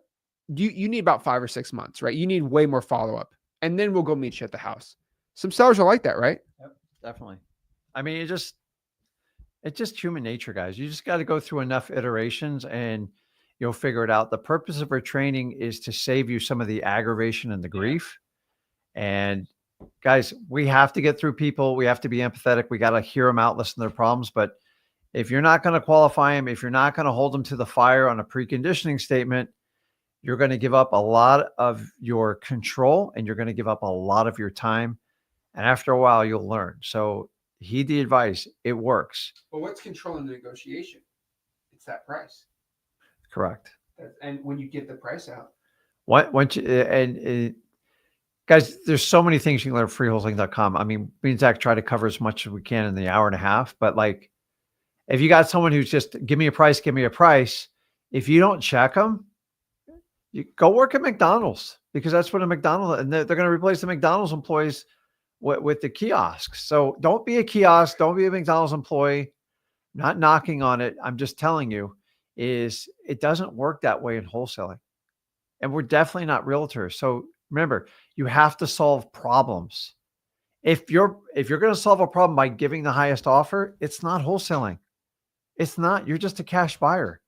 [SPEAKER 1] You need about 5 or 6 months, right? You need way more follow-up. And then we'll go meet you at the house. Some sellers are like that, right?
[SPEAKER 2] Yep, definitely. I mean, it's just human nature, guys. You just got to go through enough iterations and you'll figure it out. The purpose of our training is to save you some of the aggravation and the grief. And guys, we have to get through people. We have to be empathetic. We got to hear them out, listen to their problems. But if you're not going to qualify them, if you're not going to hold them to the fire on a preconditioning statement, you're going to give up a lot of your control and you're going to give up a lot of your time. And after a while, you'll learn. So Heed the advice. It works.
[SPEAKER 1] But what's controlling the negotiation? It's that price.
[SPEAKER 2] Correct.
[SPEAKER 1] And when you get the price out.
[SPEAKER 2] Once you, guys, there's so many things you can learn at freewholesaling.com. I mean, me and Zach try to cover as much as we can in the hour and a half, but like, if you got someone who's just give me a price, if you don't check them, you go work at McDonald's, because that's what a McDonald's, and they're going to replace the McDonald's employees with the kiosks. So don't be a kiosk. Don't be a McDonald's employee. Not knocking on it. I'm just telling you it doesn't work that way in wholesaling. And we're definitely not realtors. So remember, you have to solve problems. If you're going to solve a problem by giving the highest offer, it's not wholesaling. It's not. You're just a cash buyer.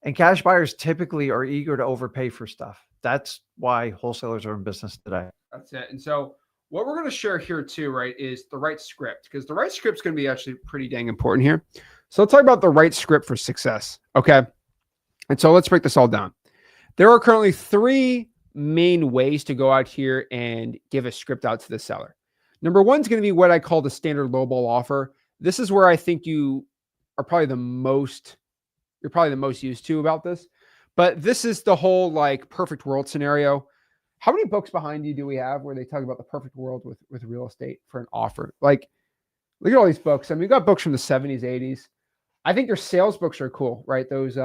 [SPEAKER 2] And cash buyers typically are eager to overpay for stuff. That's why wholesalers are in business today.
[SPEAKER 1] That's it. And so what we're going to share here too, right, is the right script, because the right script is going to be actually pretty dang important here. So let's talk about the right script for success. Okay. And so let's break this all down. There are currently 3 main ways to go out here and give a script out to the seller. Number 1 is going to be what I call the standard lowball offer. This is where I think you are probably the most used to about this. But this is the whole like perfect world scenario. How many books behind you do we have where they talk about the perfect world with real estate for an offer? Like, look at all these books. I mean, we got books from the 70s, 80s. I think your sales books are cool, right? Those,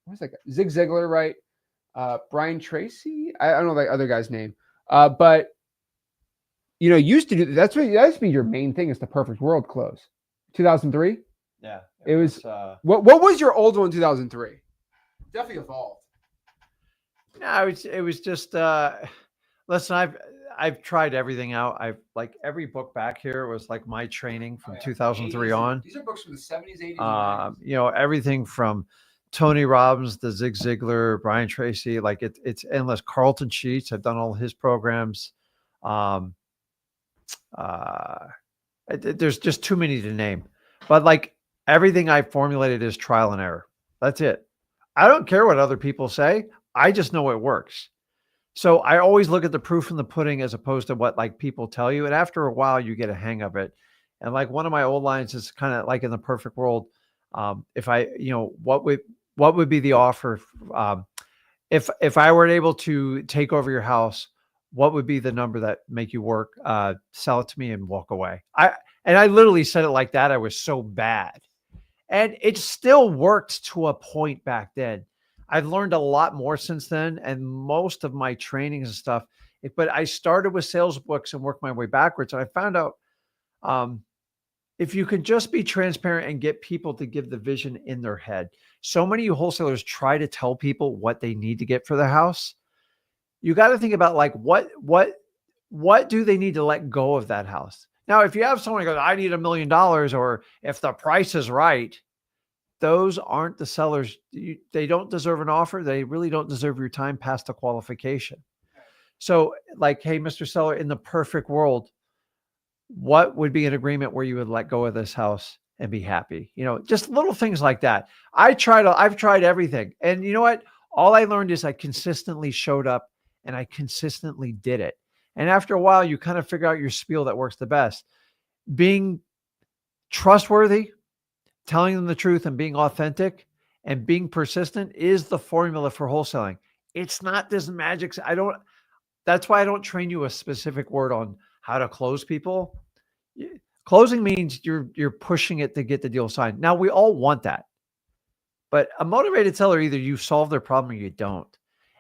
[SPEAKER 1] what's that guy? Zig Ziglar, right? Brian Tracy. I don't know the other guy's name. But you know, used to do that used to be your main thing, is the perfect world close. 2003.
[SPEAKER 2] Yeah.
[SPEAKER 1] It was what was your old one in 2003? Definitely evolved.
[SPEAKER 2] No, it was just listen, I've tried everything out. I've like every book back here was like my training from 2003 on.
[SPEAKER 1] These are books from the 70s, 80s.
[SPEAKER 2] You know, everything from Tony Robbins, the Zig Ziglar, Brian Tracy, like it's endless. Carlton Sheets, I've done all his programs. There's just too many to name, but like everything I formulated is trial and error. That's it. I don't care what other people say. I just know it works. So I always look at the proof in the pudding as opposed to what like people tell you. And after a while, you get a hang of it. And like one of my old lines is kind of like in the perfect world. If I, you know, what would be the offer? If I were able to take over your house, what would be the number that make you work? Sell it to me and walk away. I literally said it like that. I was so bad. And it still worked to a point back then. I've learned a lot more since then, and most of my trainings and stuff. But I started with sales books and worked my way backwards. And I found out if you can just be transparent and get people to give the vision in their head. So many wholesalers try to tell people what they need to get for their house. You got to think about like what do they need to let go of that house? Now, if you have someone who goes, I need $1 million, or if the price is right, those aren't the sellers. They don't deserve an offer. They really don't deserve your time past the qualification. So like, hey, Mr. Seller, in the perfect world, what would be an agreement where you would let go of this house and be happy? You know, just little things like that. I've tried everything. And you know what? All I learned is I consistently showed up and I consistently did it. And after a while, you kind of figure out your spiel that works the best. Being trustworthy, telling them the truth, and being authentic and being persistent is the formula for wholesaling. It's not this magic. That's why I don't train you a specific word on how to close people. Closing means you're pushing it to get the deal signed. Now, we all want that. But a motivated seller, either you solve their problem or you don't.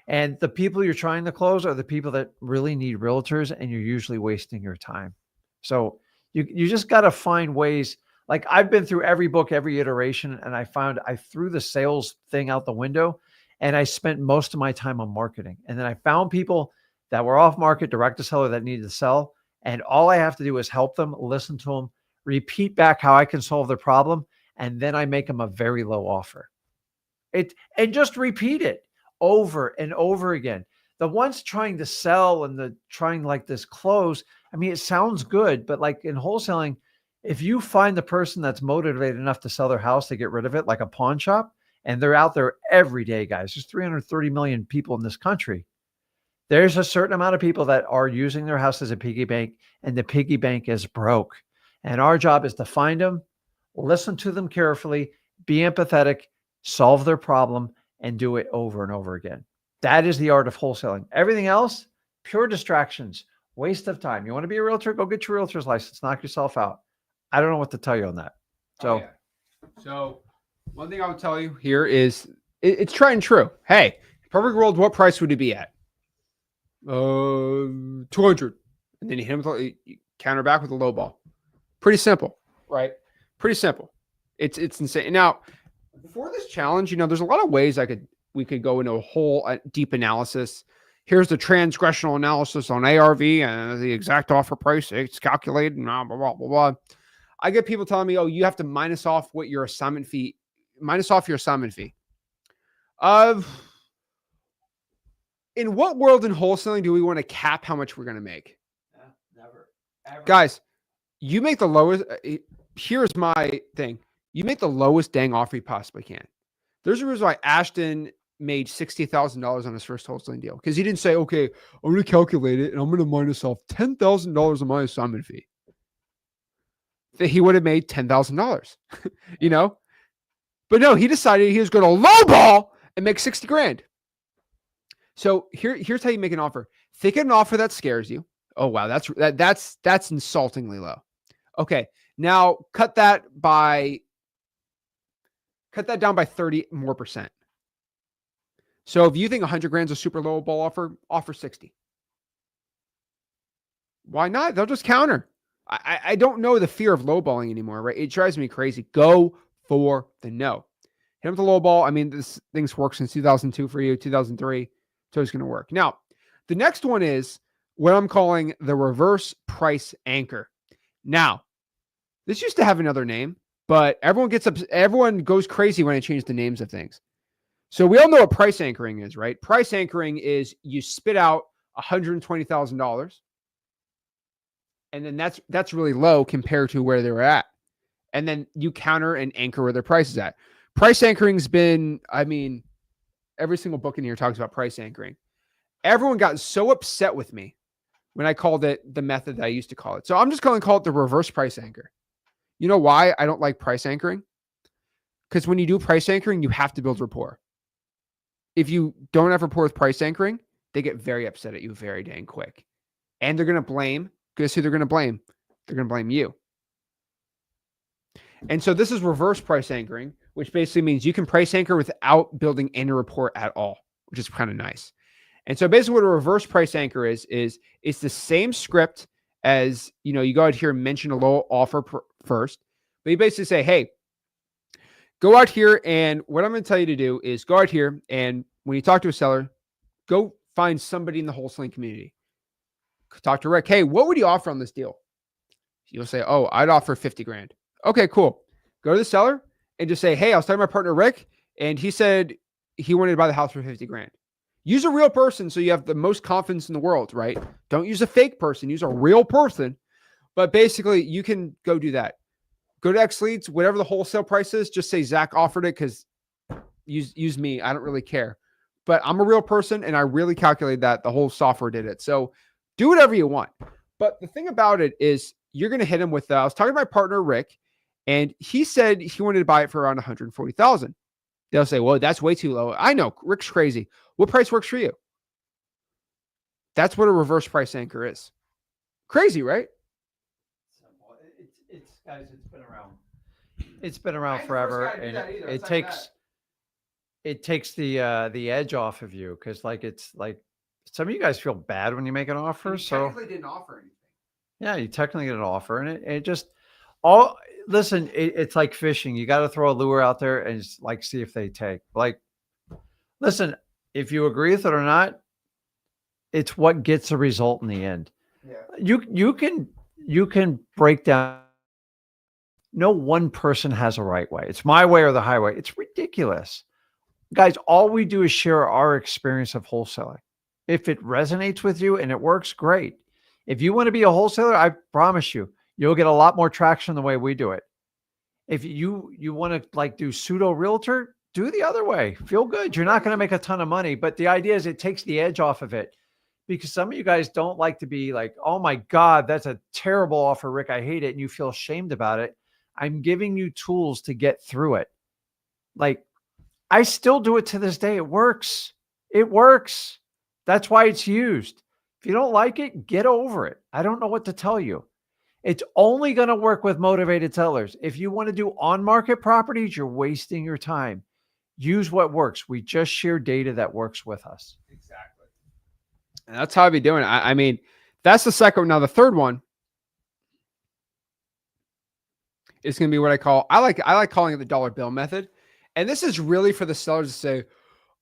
[SPEAKER 2] And the people you're trying to close are the people that really need realtors, and you're usually wasting your time. So you just got to find ways. Like I've been through every book, every iteration, and I found I threw the sales thing out the window, and I spent most of my time on marketing. And then I found people that were off market, direct to seller, that needed to sell. And all I have to do is help them, listen to them, repeat back how I can solve their problem. And then I make them a very low offer. And just repeat it over and over again. The ones trying to sell and the trying like this close, I mean, it sounds good, but like in wholesaling, if you find the person that's motivated enough to sell their house to get rid of it, like a pawn shop, and they're out there every day, guys, there's 330 million people in this country. There's a certain amount of people that are using their house as a piggy bank, and the piggy bank is broke. And our job is to find them, listen to them carefully, be empathetic, solve their problem, and do it over and over again. That is the art of wholesaling. Everything else, pure distractions, waste of time. You want to be a realtor? Go get your realtor's license, knock yourself out. I don't know what to tell you on that. So,
[SPEAKER 1] So one thing I would tell you here is it's tried and true. Hey, perfect world, what price would it be at? 200. And then you hit him with you counter back with a low ball. Pretty simple, right? Pretty simple. It's insane. Now, for this challenge, there's a lot of ways we could go into a whole deep analysis. Here's the transgressional analysis on ARV and the exact offer price. It's calculated and blah, blah, blah, blah, blah. I get people telling me, oh, you have to minus off your assignment fee. In what world in wholesaling do we want to cap how much we're going to make?
[SPEAKER 2] Never. Ever.
[SPEAKER 1] Guys, you make the lowest. Here's my thing. You make the lowest dang offer you possibly can. There's a reason why Ashton made $60,000 on his first wholesaling deal, because he didn't say, okay, I'm going to calculate it and I'm going to minus off $10,000 of my assignment fee. That he would have made $10,000, But no, he decided he was going to lowball and make 60 grand. So here's how you make an offer. Think of an offer that scares you. Oh wow, that's insultingly low. Okay, now cut that down by 30 more percent. So if you think 100 grand is a super low ball offer 60. Why not? They'll just counter. I don't know the fear of lowballing anymore, right? It drives me crazy. Go for the no. Hit him with the low ball. I mean, this thing's worked since 2002 for you, 2003. So it's going to work. Now, the next one is what I'm calling the reverse price anchor. Now, this used to have another name, but everyone goes crazy when I change the names of things. So we all know what price anchoring is, right? Price anchoring is you spit out $120,000. And then that's really low compared to where they were at. And then you counter and anchor where their price is at. Price anchoring's been, every single book in here talks about price anchoring. Everyone got so upset with me when I called it the method that I used to call it. So I'm just going to call it the reverse price anchor. You know why I don't like price anchoring? Because when you do price anchoring, you have to build rapport. If you don't have rapport with price anchoring, they get very upset at you very dang quick. And they're going to blame. Guess who they're going to blame? They're going to blame you. And so this is reverse price anchoring, which basically means you can price anchor without building any rapport at all, which is kind of nice. And so basically what a reverse price anchor is it's the same script as, you go out here and mention a low offer first, but you basically say, hey, go out here, and what I'm going to tell you to do is go out here, and when you talk to a seller, go find somebody in the wholesaling community. Talk to Rick. Hey, what would you offer on this deal? You'll say, oh, I'd offer 50 grand. Okay, cool. Go to the seller and just say, hey, I was talking to my partner, Rick, and he said he wanted to buy the house for 50 grand. Use a real person so you have the most confidence in the world, right? Don't use a fake person. Use a real person. But basically, you can go do that. Go to X Leads, whatever the wholesale price is, just say Zach offered it, because use me. I don't really care. But I'm a real person, and I really calculated that. The whole software did it. So do whatever you want. But the thing about it is you're going to hit him with, I was talking to my partner, Rick, and he said he wanted to buy it for around $140,000. They'll say, well, that's way too low. I know, Rick's crazy. What price works for you? That's what a reverse price anchor is. Crazy, right?
[SPEAKER 2] It's guys, it's been around. It's been around forever, and it takes the edge off of you, because it's like some of you guys feel bad when you make an offer.
[SPEAKER 1] You technically didn't offer anything.
[SPEAKER 2] Yeah, you technically get an offer, and it just listen. It's like fishing. You got to throw a lure out there and just see if they take. Listen, if you agree with it or not, it's what gets the result in the end. Yeah. You can break down. No one person has a right way. It's my way or the highway. It's ridiculous. Guys, all we do is share our experience of wholesaling. If it resonates with you and it works, great. If you want to be a wholesaler, I promise you'll get a lot more traction the way we do it. If you want to do pseudo realtor, do the other way. Feel good. You're not going to make a ton of money, but the idea is it takes the edge off of it. because some of you guys don't like to be like, oh my God, that's a terrible offer, Rick. I hate it. And you feel ashamed about it. I'm giving you tools to get through it. Like, I still do it to this day. It works. It works. That's why it's used. If you don't like it, get over it. I don't know what to tell you. It's only going to work with motivated sellers. If you want to do on-market properties, you're wasting your time. Use what works. We just share data that works with us.
[SPEAKER 1] Exactly. And that's how I'd be doing it. I mean, that's the second one. Now, the third one is going to be what I like calling it the dollar bill method. And this is really for the sellers to say,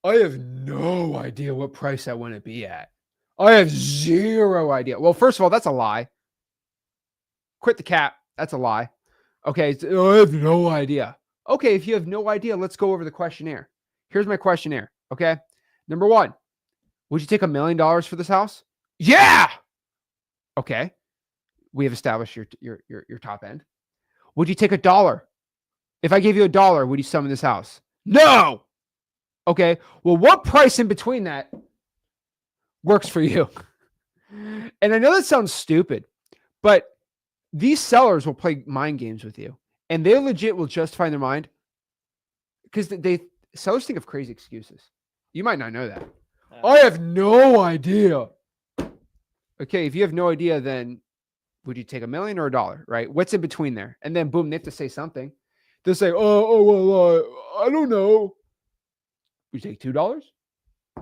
[SPEAKER 1] I have no idea what price I want to be at. I have zero idea. Well, first of all, that's a lie. Quit the cap. That's a lie. Okay. I have no idea. Okay. If you have no idea, let's go over the questionnaire. Here's my questionnaire. Okay. Number one, would you take $1 million for this house? Yeah. Okay. We have established your top end. Would you take $1? If I gave you $1, would you sell me this house? No. Okay. Well, what price in between that works for you? And I know that sounds stupid, but these sellers will play mind games with you, and they legit will justify in their mind because sellers think of crazy excuses. You might not know that. I have no idea. Okay. If you have no idea, then would you take $1 million or $1? Right? What's in between there? And then boom, they have to say something. They'll say, well, I don't know. Would you take $2?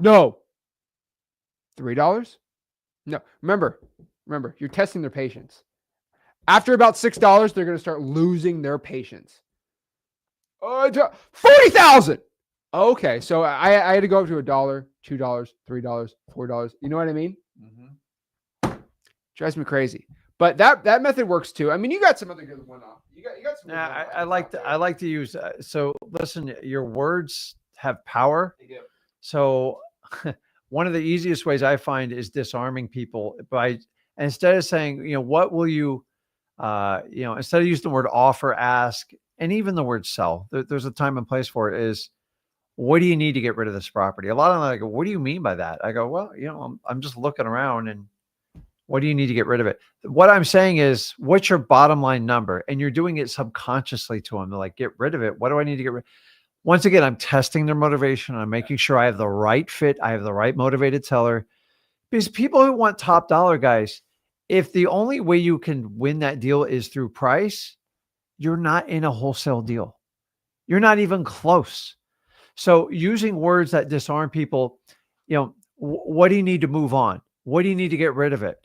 [SPEAKER 1] No. $3? No. Remember, you're testing their patience. After about $6, they're going to start losing their patience. 40,000. Okay. So I had to go up to $1, $2, $3, $4. You know what I mean? Mm-hmm. Drives me crazy. But that method works too. I mean, you got some other good one-off. You got some.
[SPEAKER 2] Yeah, I like to use. So listen, your words have power.
[SPEAKER 1] They do.
[SPEAKER 2] So one of the easiest ways I find is disarming people by instead of saying, what will you, instead of using the word offer, ask, and even the word sell. There's a time and place for it. Is what do you need to get rid of this property? A lot of them are like, what do you mean by that? I go, well, I'm just looking around and. What do you need to get rid of it? What I'm saying is, what's your bottom line number? And you're doing it subconsciously to them. They're like, get rid of it. What do I need to get rid of? Once again, I'm testing their motivation. I'm making sure I have the right fit. I have the right motivated seller. Because people who want top dollar, guys, if the only way you can win that deal is through price, you're not in a wholesale deal. You're not even close. So using words that disarm people, what do you need to move on? What do you need to get rid of it?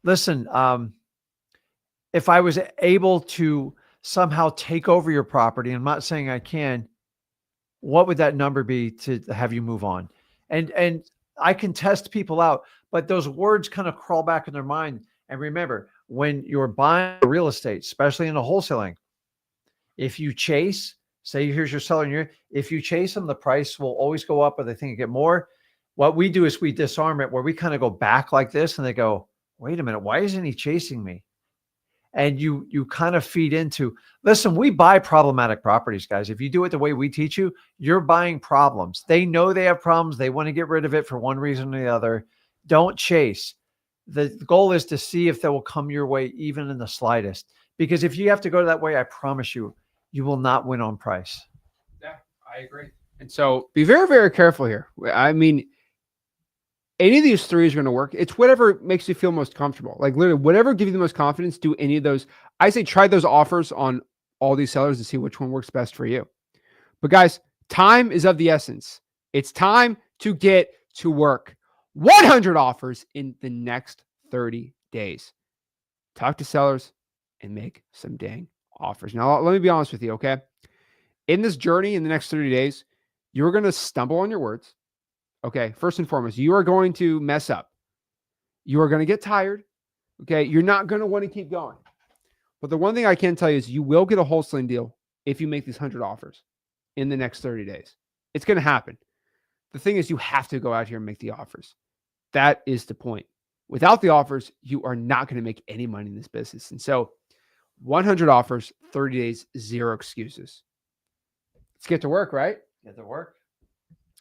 [SPEAKER 2] Listen, if I was able to somehow take over your property, I'm not saying I can, what would that number be to have you move on? And I can test people out, but those words kind of crawl back in their mind. And remember, when you're buying real estate, especially in the wholesaling, if you chase, say here's your seller, and if you chase them, the price will always go up, or they think you get more. What we do is we disarm it, where we kind of go back like this, and they go, wait a minute, why isn't he chasing me? And you kind of feed into, listen, we buy problematic properties, guys. If you do it the way we teach you, you're buying problems. They know they have problems. They want to get rid of it for one reason or the other. Don't chase. The goal is to see if they will come your way, even in the slightest. Because if you have to go that way, I promise you, you will not win on price.
[SPEAKER 1] Yeah, I agree. And so be very, very careful here. I mean, any of these three is going to work. It's whatever makes you feel most comfortable. Like literally, whatever gives you the most confidence, do any of those. I say try those offers on all these sellers to see which one works best for you. But guys, time is of the essence. It's time to get to work. 100 offers in the next 30 days. Talk to sellers and make some dang offers. Now, let me be honest with you, okay? In this journey in the next 30 days, you're going to stumble on your words. Okay, first and foremost, you are going to mess up. You are going to get tired. Okay, you're not going to want to keep going. But the one thing I can tell you is you will get a wholesaling deal if you make these 100 offers in the next 30 days. It's going to happen. The thing is, you have to go out here and make the offers. That is the point. Without the offers, you are not going to make any money in this business. And so 100 offers, 30 days, 0 excuses. Let's get to work, right?
[SPEAKER 2] Get to work.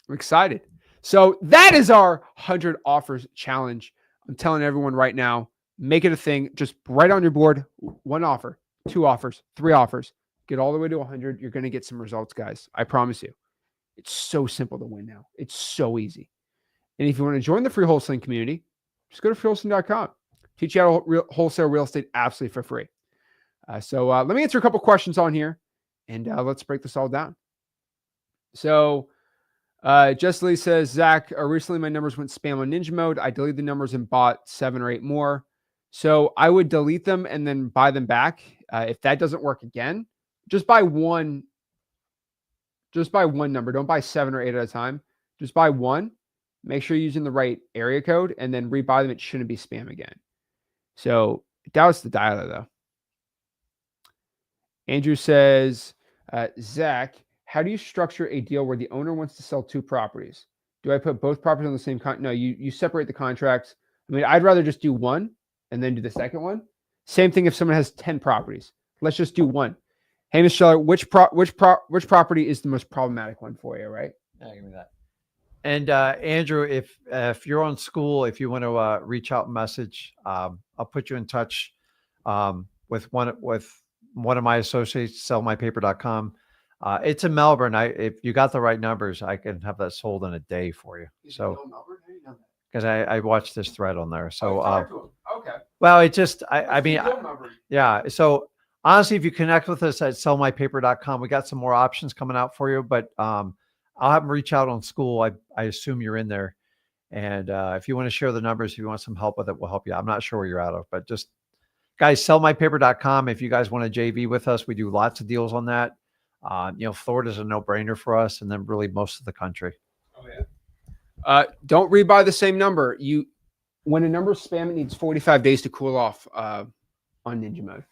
[SPEAKER 1] I'm excited. So that is our 100 offers challenge. I'm telling everyone right now, make it a thing. Just write on your board, 1 offer, 2 offers, 3 offers. Get all the way to 100. You're going to get some results, guys. I promise you. It's so simple to win now. It's so easy. And if you want to join the free wholesaling community, just go to freewholesaling.com. Teach you how to wholesale real estate absolutely for free. So let me answer a couple questions on here, and let's break this all down. So Jess Lee says, Zach, recently my numbers went spam on Ninja Mode. I deleted the numbers and bought 7 or 8 more. So I would delete them and then buy them back. If that doesn't work again, just buy one. Just buy one number. Don't buy 7 or 8 at a time. Just buy one. Make sure you're using the right area code and then rebuy them. It shouldn't be spam again. So that was the dialer though. Andrew says, Zach, how do you structure a deal where the owner wants to sell 2 properties? Do I put both properties on the same contract? No, you separate the contracts. I mean, I'd rather just do one and then do the second one. Same thing if someone has 10 properties. Let's just do one. Hey, Mr. Scheller, which property is the most problematic one for you, right?
[SPEAKER 2] Yeah, give me that. And Andrew, if you're on school, if you want to reach out and message, I'll put you in touch with one of my associates, sellmypaper.com. It's in Melbourne. If you got the right numbers, I can have that sold in a day for you. So, because I watched this thread on there. So,
[SPEAKER 1] okay.
[SPEAKER 2] Well, it just, I mean, yeah. So honestly, if you connect with us at sellmypaper.com, we got some more options coming out for you, but I'll have them reach out on school. I assume you're in there. And if you want to share the numbers, if you want some help with it, we'll help you. I'm not sure where you're out of, but just guys, sellmypaper.com. If you guys want to JV with us, we do lots of deals on that. Florida's a no-brainer for us, and then really most of the country.
[SPEAKER 1] Oh yeah. Don't rebuy the same number. When a number is spam, it needs 45 days to cool off on Ninja Mode.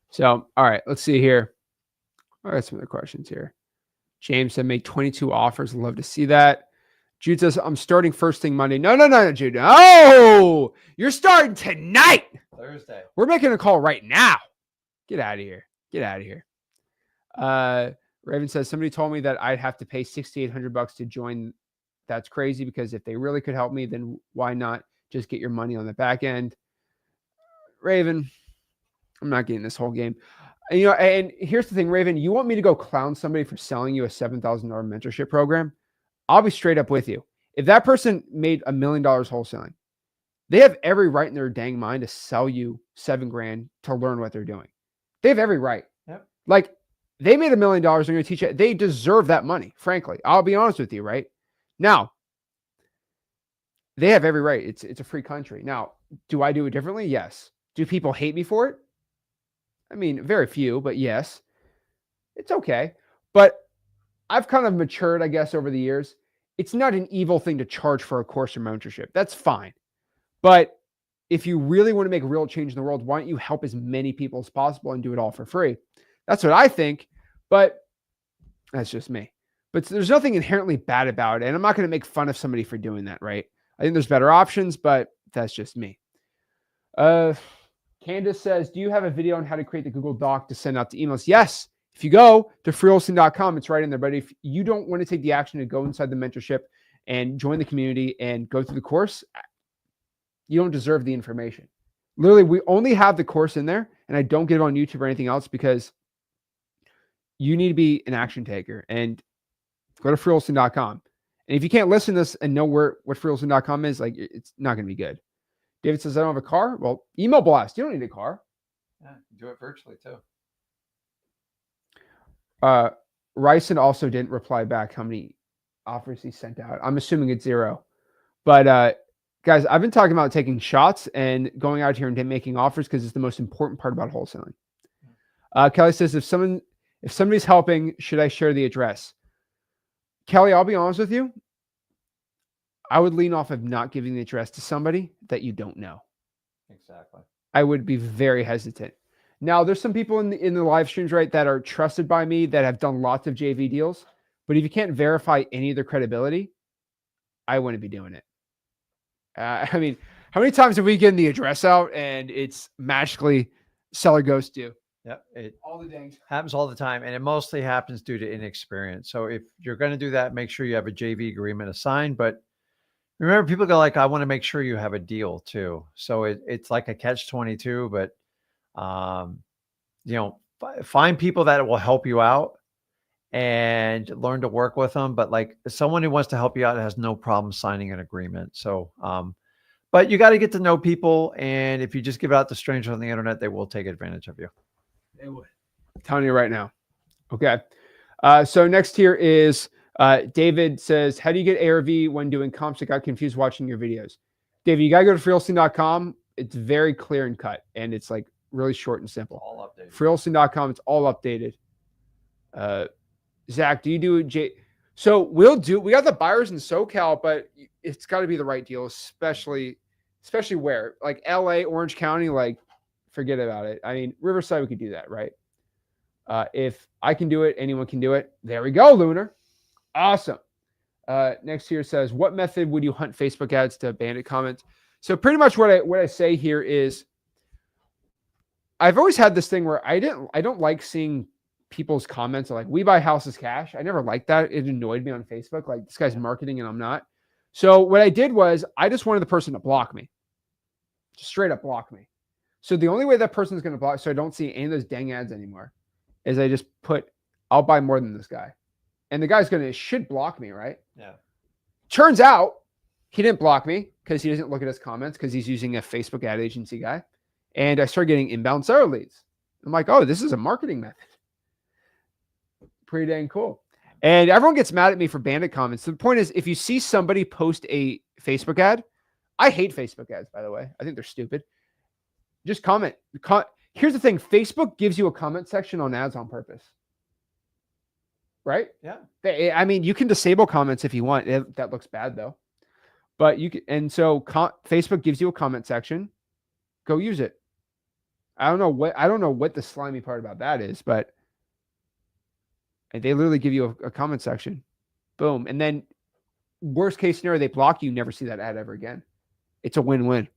[SPEAKER 1] So, all right, let's see here. All right, some other questions here. James said, made 22 offers. Love to see that. Jude says, I'm starting first thing Monday. No, Jude. No, you're starting tonight.
[SPEAKER 2] Thursday.
[SPEAKER 1] We're making a call right now. Get out of here. Raven says, somebody told me that I'd have to pay $6,800 to join. That's crazy because if they really could help me, then why not just get your money on the back end? Raven, I'm not getting this whole game. And here's the thing, Raven, you want me to go clown somebody for selling you a $7,000 mentorship program? I'll be straight up with you. If that person made $1 million wholesaling, they have every right in their dang mind to sell you $7,000 to learn what they're doing. They have every right.
[SPEAKER 2] Yep.
[SPEAKER 1] Like they made $1 million. They're going to teach it. They deserve that money. Frankly, I'll be honest with you. Right now, they have every right. It's a free country. Now, do I do it differently? Yes. Do people hate me for it? I mean, very few, but yes, it's okay. But I've kind of matured, I guess, over the years. It's not an evil thing to charge for a course or mentorship. That's fine. But if you really want to make a real change in the world, why don't you help as many people as possible and do it all for free? That's what I think, but that's just me. But there's nothing inherently bad about it. And I'm not going to make fun of somebody for doing that, right? I think there's better options, but that's just me. Candace says, do you have a video on how to create the Google Doc to send out to emails? Yes. If you go to freewholesaling.com, it's right in there. But if you don't want to take the action to go inside the mentorship and join the community and go through the course, you don't deserve the information. Literally, we only have the course in there, and I don't get it on YouTube or anything else because you need to be an action taker. And go to freewholesaling.com. And if you can't listen to this and know what freewholesaling.com is, like, it's not going to be good. David says, I don't have a car. Well, email blast. You don't need a car.
[SPEAKER 2] Yeah, do it virtually too.
[SPEAKER 1] Ryson also didn't reply back how many offers he sent out. I'm assuming it's 0. But guys, I've been talking about taking shots and going out here and making offers because it's the most important part about wholesaling. Kelly says, if somebody's helping, should I share the address? Kelly, I'll be honest with you. I would lean off of not giving the address to somebody that you don't know.
[SPEAKER 2] Exactly.
[SPEAKER 1] I would be very hesitant. Now, there's some people in the live streams, right, that are trusted by me that have done lots of JV deals. But if you can't verify any of their credibility, I wouldn't be doing it. I mean, how many times have we given the address out and it's magically seller goes to?
[SPEAKER 2] Yep. It
[SPEAKER 1] all the dang
[SPEAKER 2] happens all the time. And it mostly happens due to inexperience. So if you're going to do that, make sure you have a JV agreement assigned. But Remember, people go like, I want to make sure you have a deal too. So it's like a catch-22, but you know, find people that will help you out and learn to work with them. But like someone who wants to help you out has no problem signing an agreement. So, but you got to get to know people. And if you just give out to strangers on the internet, they will take advantage of you.
[SPEAKER 1] They would. I'm telling you right now. Okay. So next here is David says, how do you get ARV when doing comps? I got confused watching your videos. David, you got to go to freewholesaling.com. It's very clear and cut, and it's like really short and simple.
[SPEAKER 2] All updated.
[SPEAKER 1] Freewholesaling.com. It's all updated. Zach, do you do So we got the buyers in SoCal, but it's got to be the right deal, especially where like LA, Orange County, like forget about it. I mean, Riverside, we could do that, right? If I can do it, anyone can do it. There we go, Lunar. Awesome. Next here says, what method would you hunt Facebook ads to bandit comments? So pretty much what I say here is, I've always had this thing where I don't like seeing people's comments like, we buy houses cash. I never liked that. It annoyed me on Facebook. Like, this guy's marketing and I'm not. So what I did was I just wanted the person to block me. Just straight up block me. So the only way that person's going to block, so I don't see any of those dang ads anymore, is I just put, I'll buy more than this guy. And the guy's should block me, right?
[SPEAKER 2] Yeah.
[SPEAKER 1] Turns out he didn't block me because he doesn't look at his comments because he's using a Facebook ad agency guy. And I started getting inbound seller leads. I'm like, oh, this is a marketing method. Pretty dang cool. And everyone gets mad at me for bandit comments. The point is, if you see somebody post a Facebook ad, I hate Facebook ads, by the way. I think they're stupid. Just comment. Here's the thing. Facebook gives you a comment section on ads on purpose. Right?
[SPEAKER 2] Yeah.
[SPEAKER 1] I mean, you can disable comments if you want. That looks bad though. But you can, and so Facebook gives you a comment section. Go use it. I don't know what the slimy part about that is, but they literally give you a comment section. Boom. And then worst case scenario, they block you, never see that ad ever again. It's a win-win.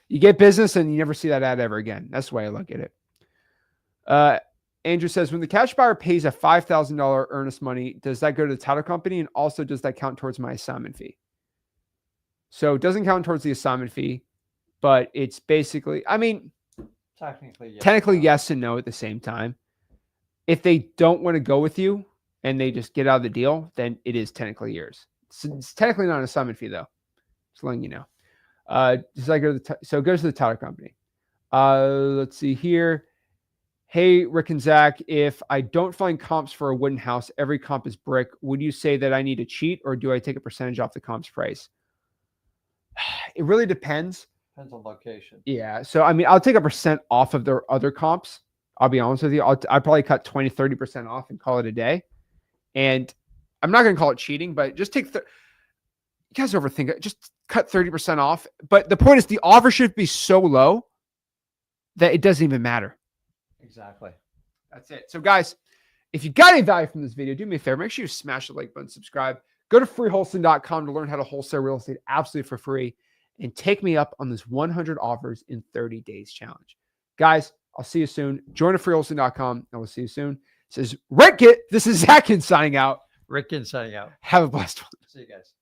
[SPEAKER 1] You get business and you never see that ad ever again. That's the way I look at it. Andrew says, when the cash buyer pays a $5,000 earnest money, does that go to the title company? And also, does that count towards my assignment fee? So it doesn't count towards the assignment fee, but it's basically, I mean, technically yes and no at the same time. If they don't want to go with you and they just get out of the deal, then it is technically yours. It's technically not an assignment fee though. Just letting you know. So it goes to the title company. Let's see here. Hey, Rick and Zach, if I don't find comps for a wooden house, every comp is brick. Would you say that I need to cheat, or do I take a percentage off the comp's price? It really depends.
[SPEAKER 2] Depends on location.
[SPEAKER 1] Yeah. So, I mean, I'll take a percent off of their other comps. I'll be honest with you. I'll probably cut 20, 30% off and call it a day. And I'm not going to call it cheating, but just take, you guys overthink it. Just cut 30% off. But the point is, the offer should be so low that it doesn't even matter.
[SPEAKER 2] Exactly.
[SPEAKER 1] That's it. So guys, if you got any value from this video, do me a favor. Make sure you smash the like button, subscribe. Go to freewholesaling.com to learn how to wholesale real estate absolutely for free. And take me up on this 100 offers in 30 days challenge. Guys, I'll see you soon. Join at freewholesaling.com and we'll see you soon. This is Rick. This is Zach Ginn signing out.
[SPEAKER 2] Rick Ginn signing out.
[SPEAKER 1] Have a blessed one.
[SPEAKER 2] See you guys.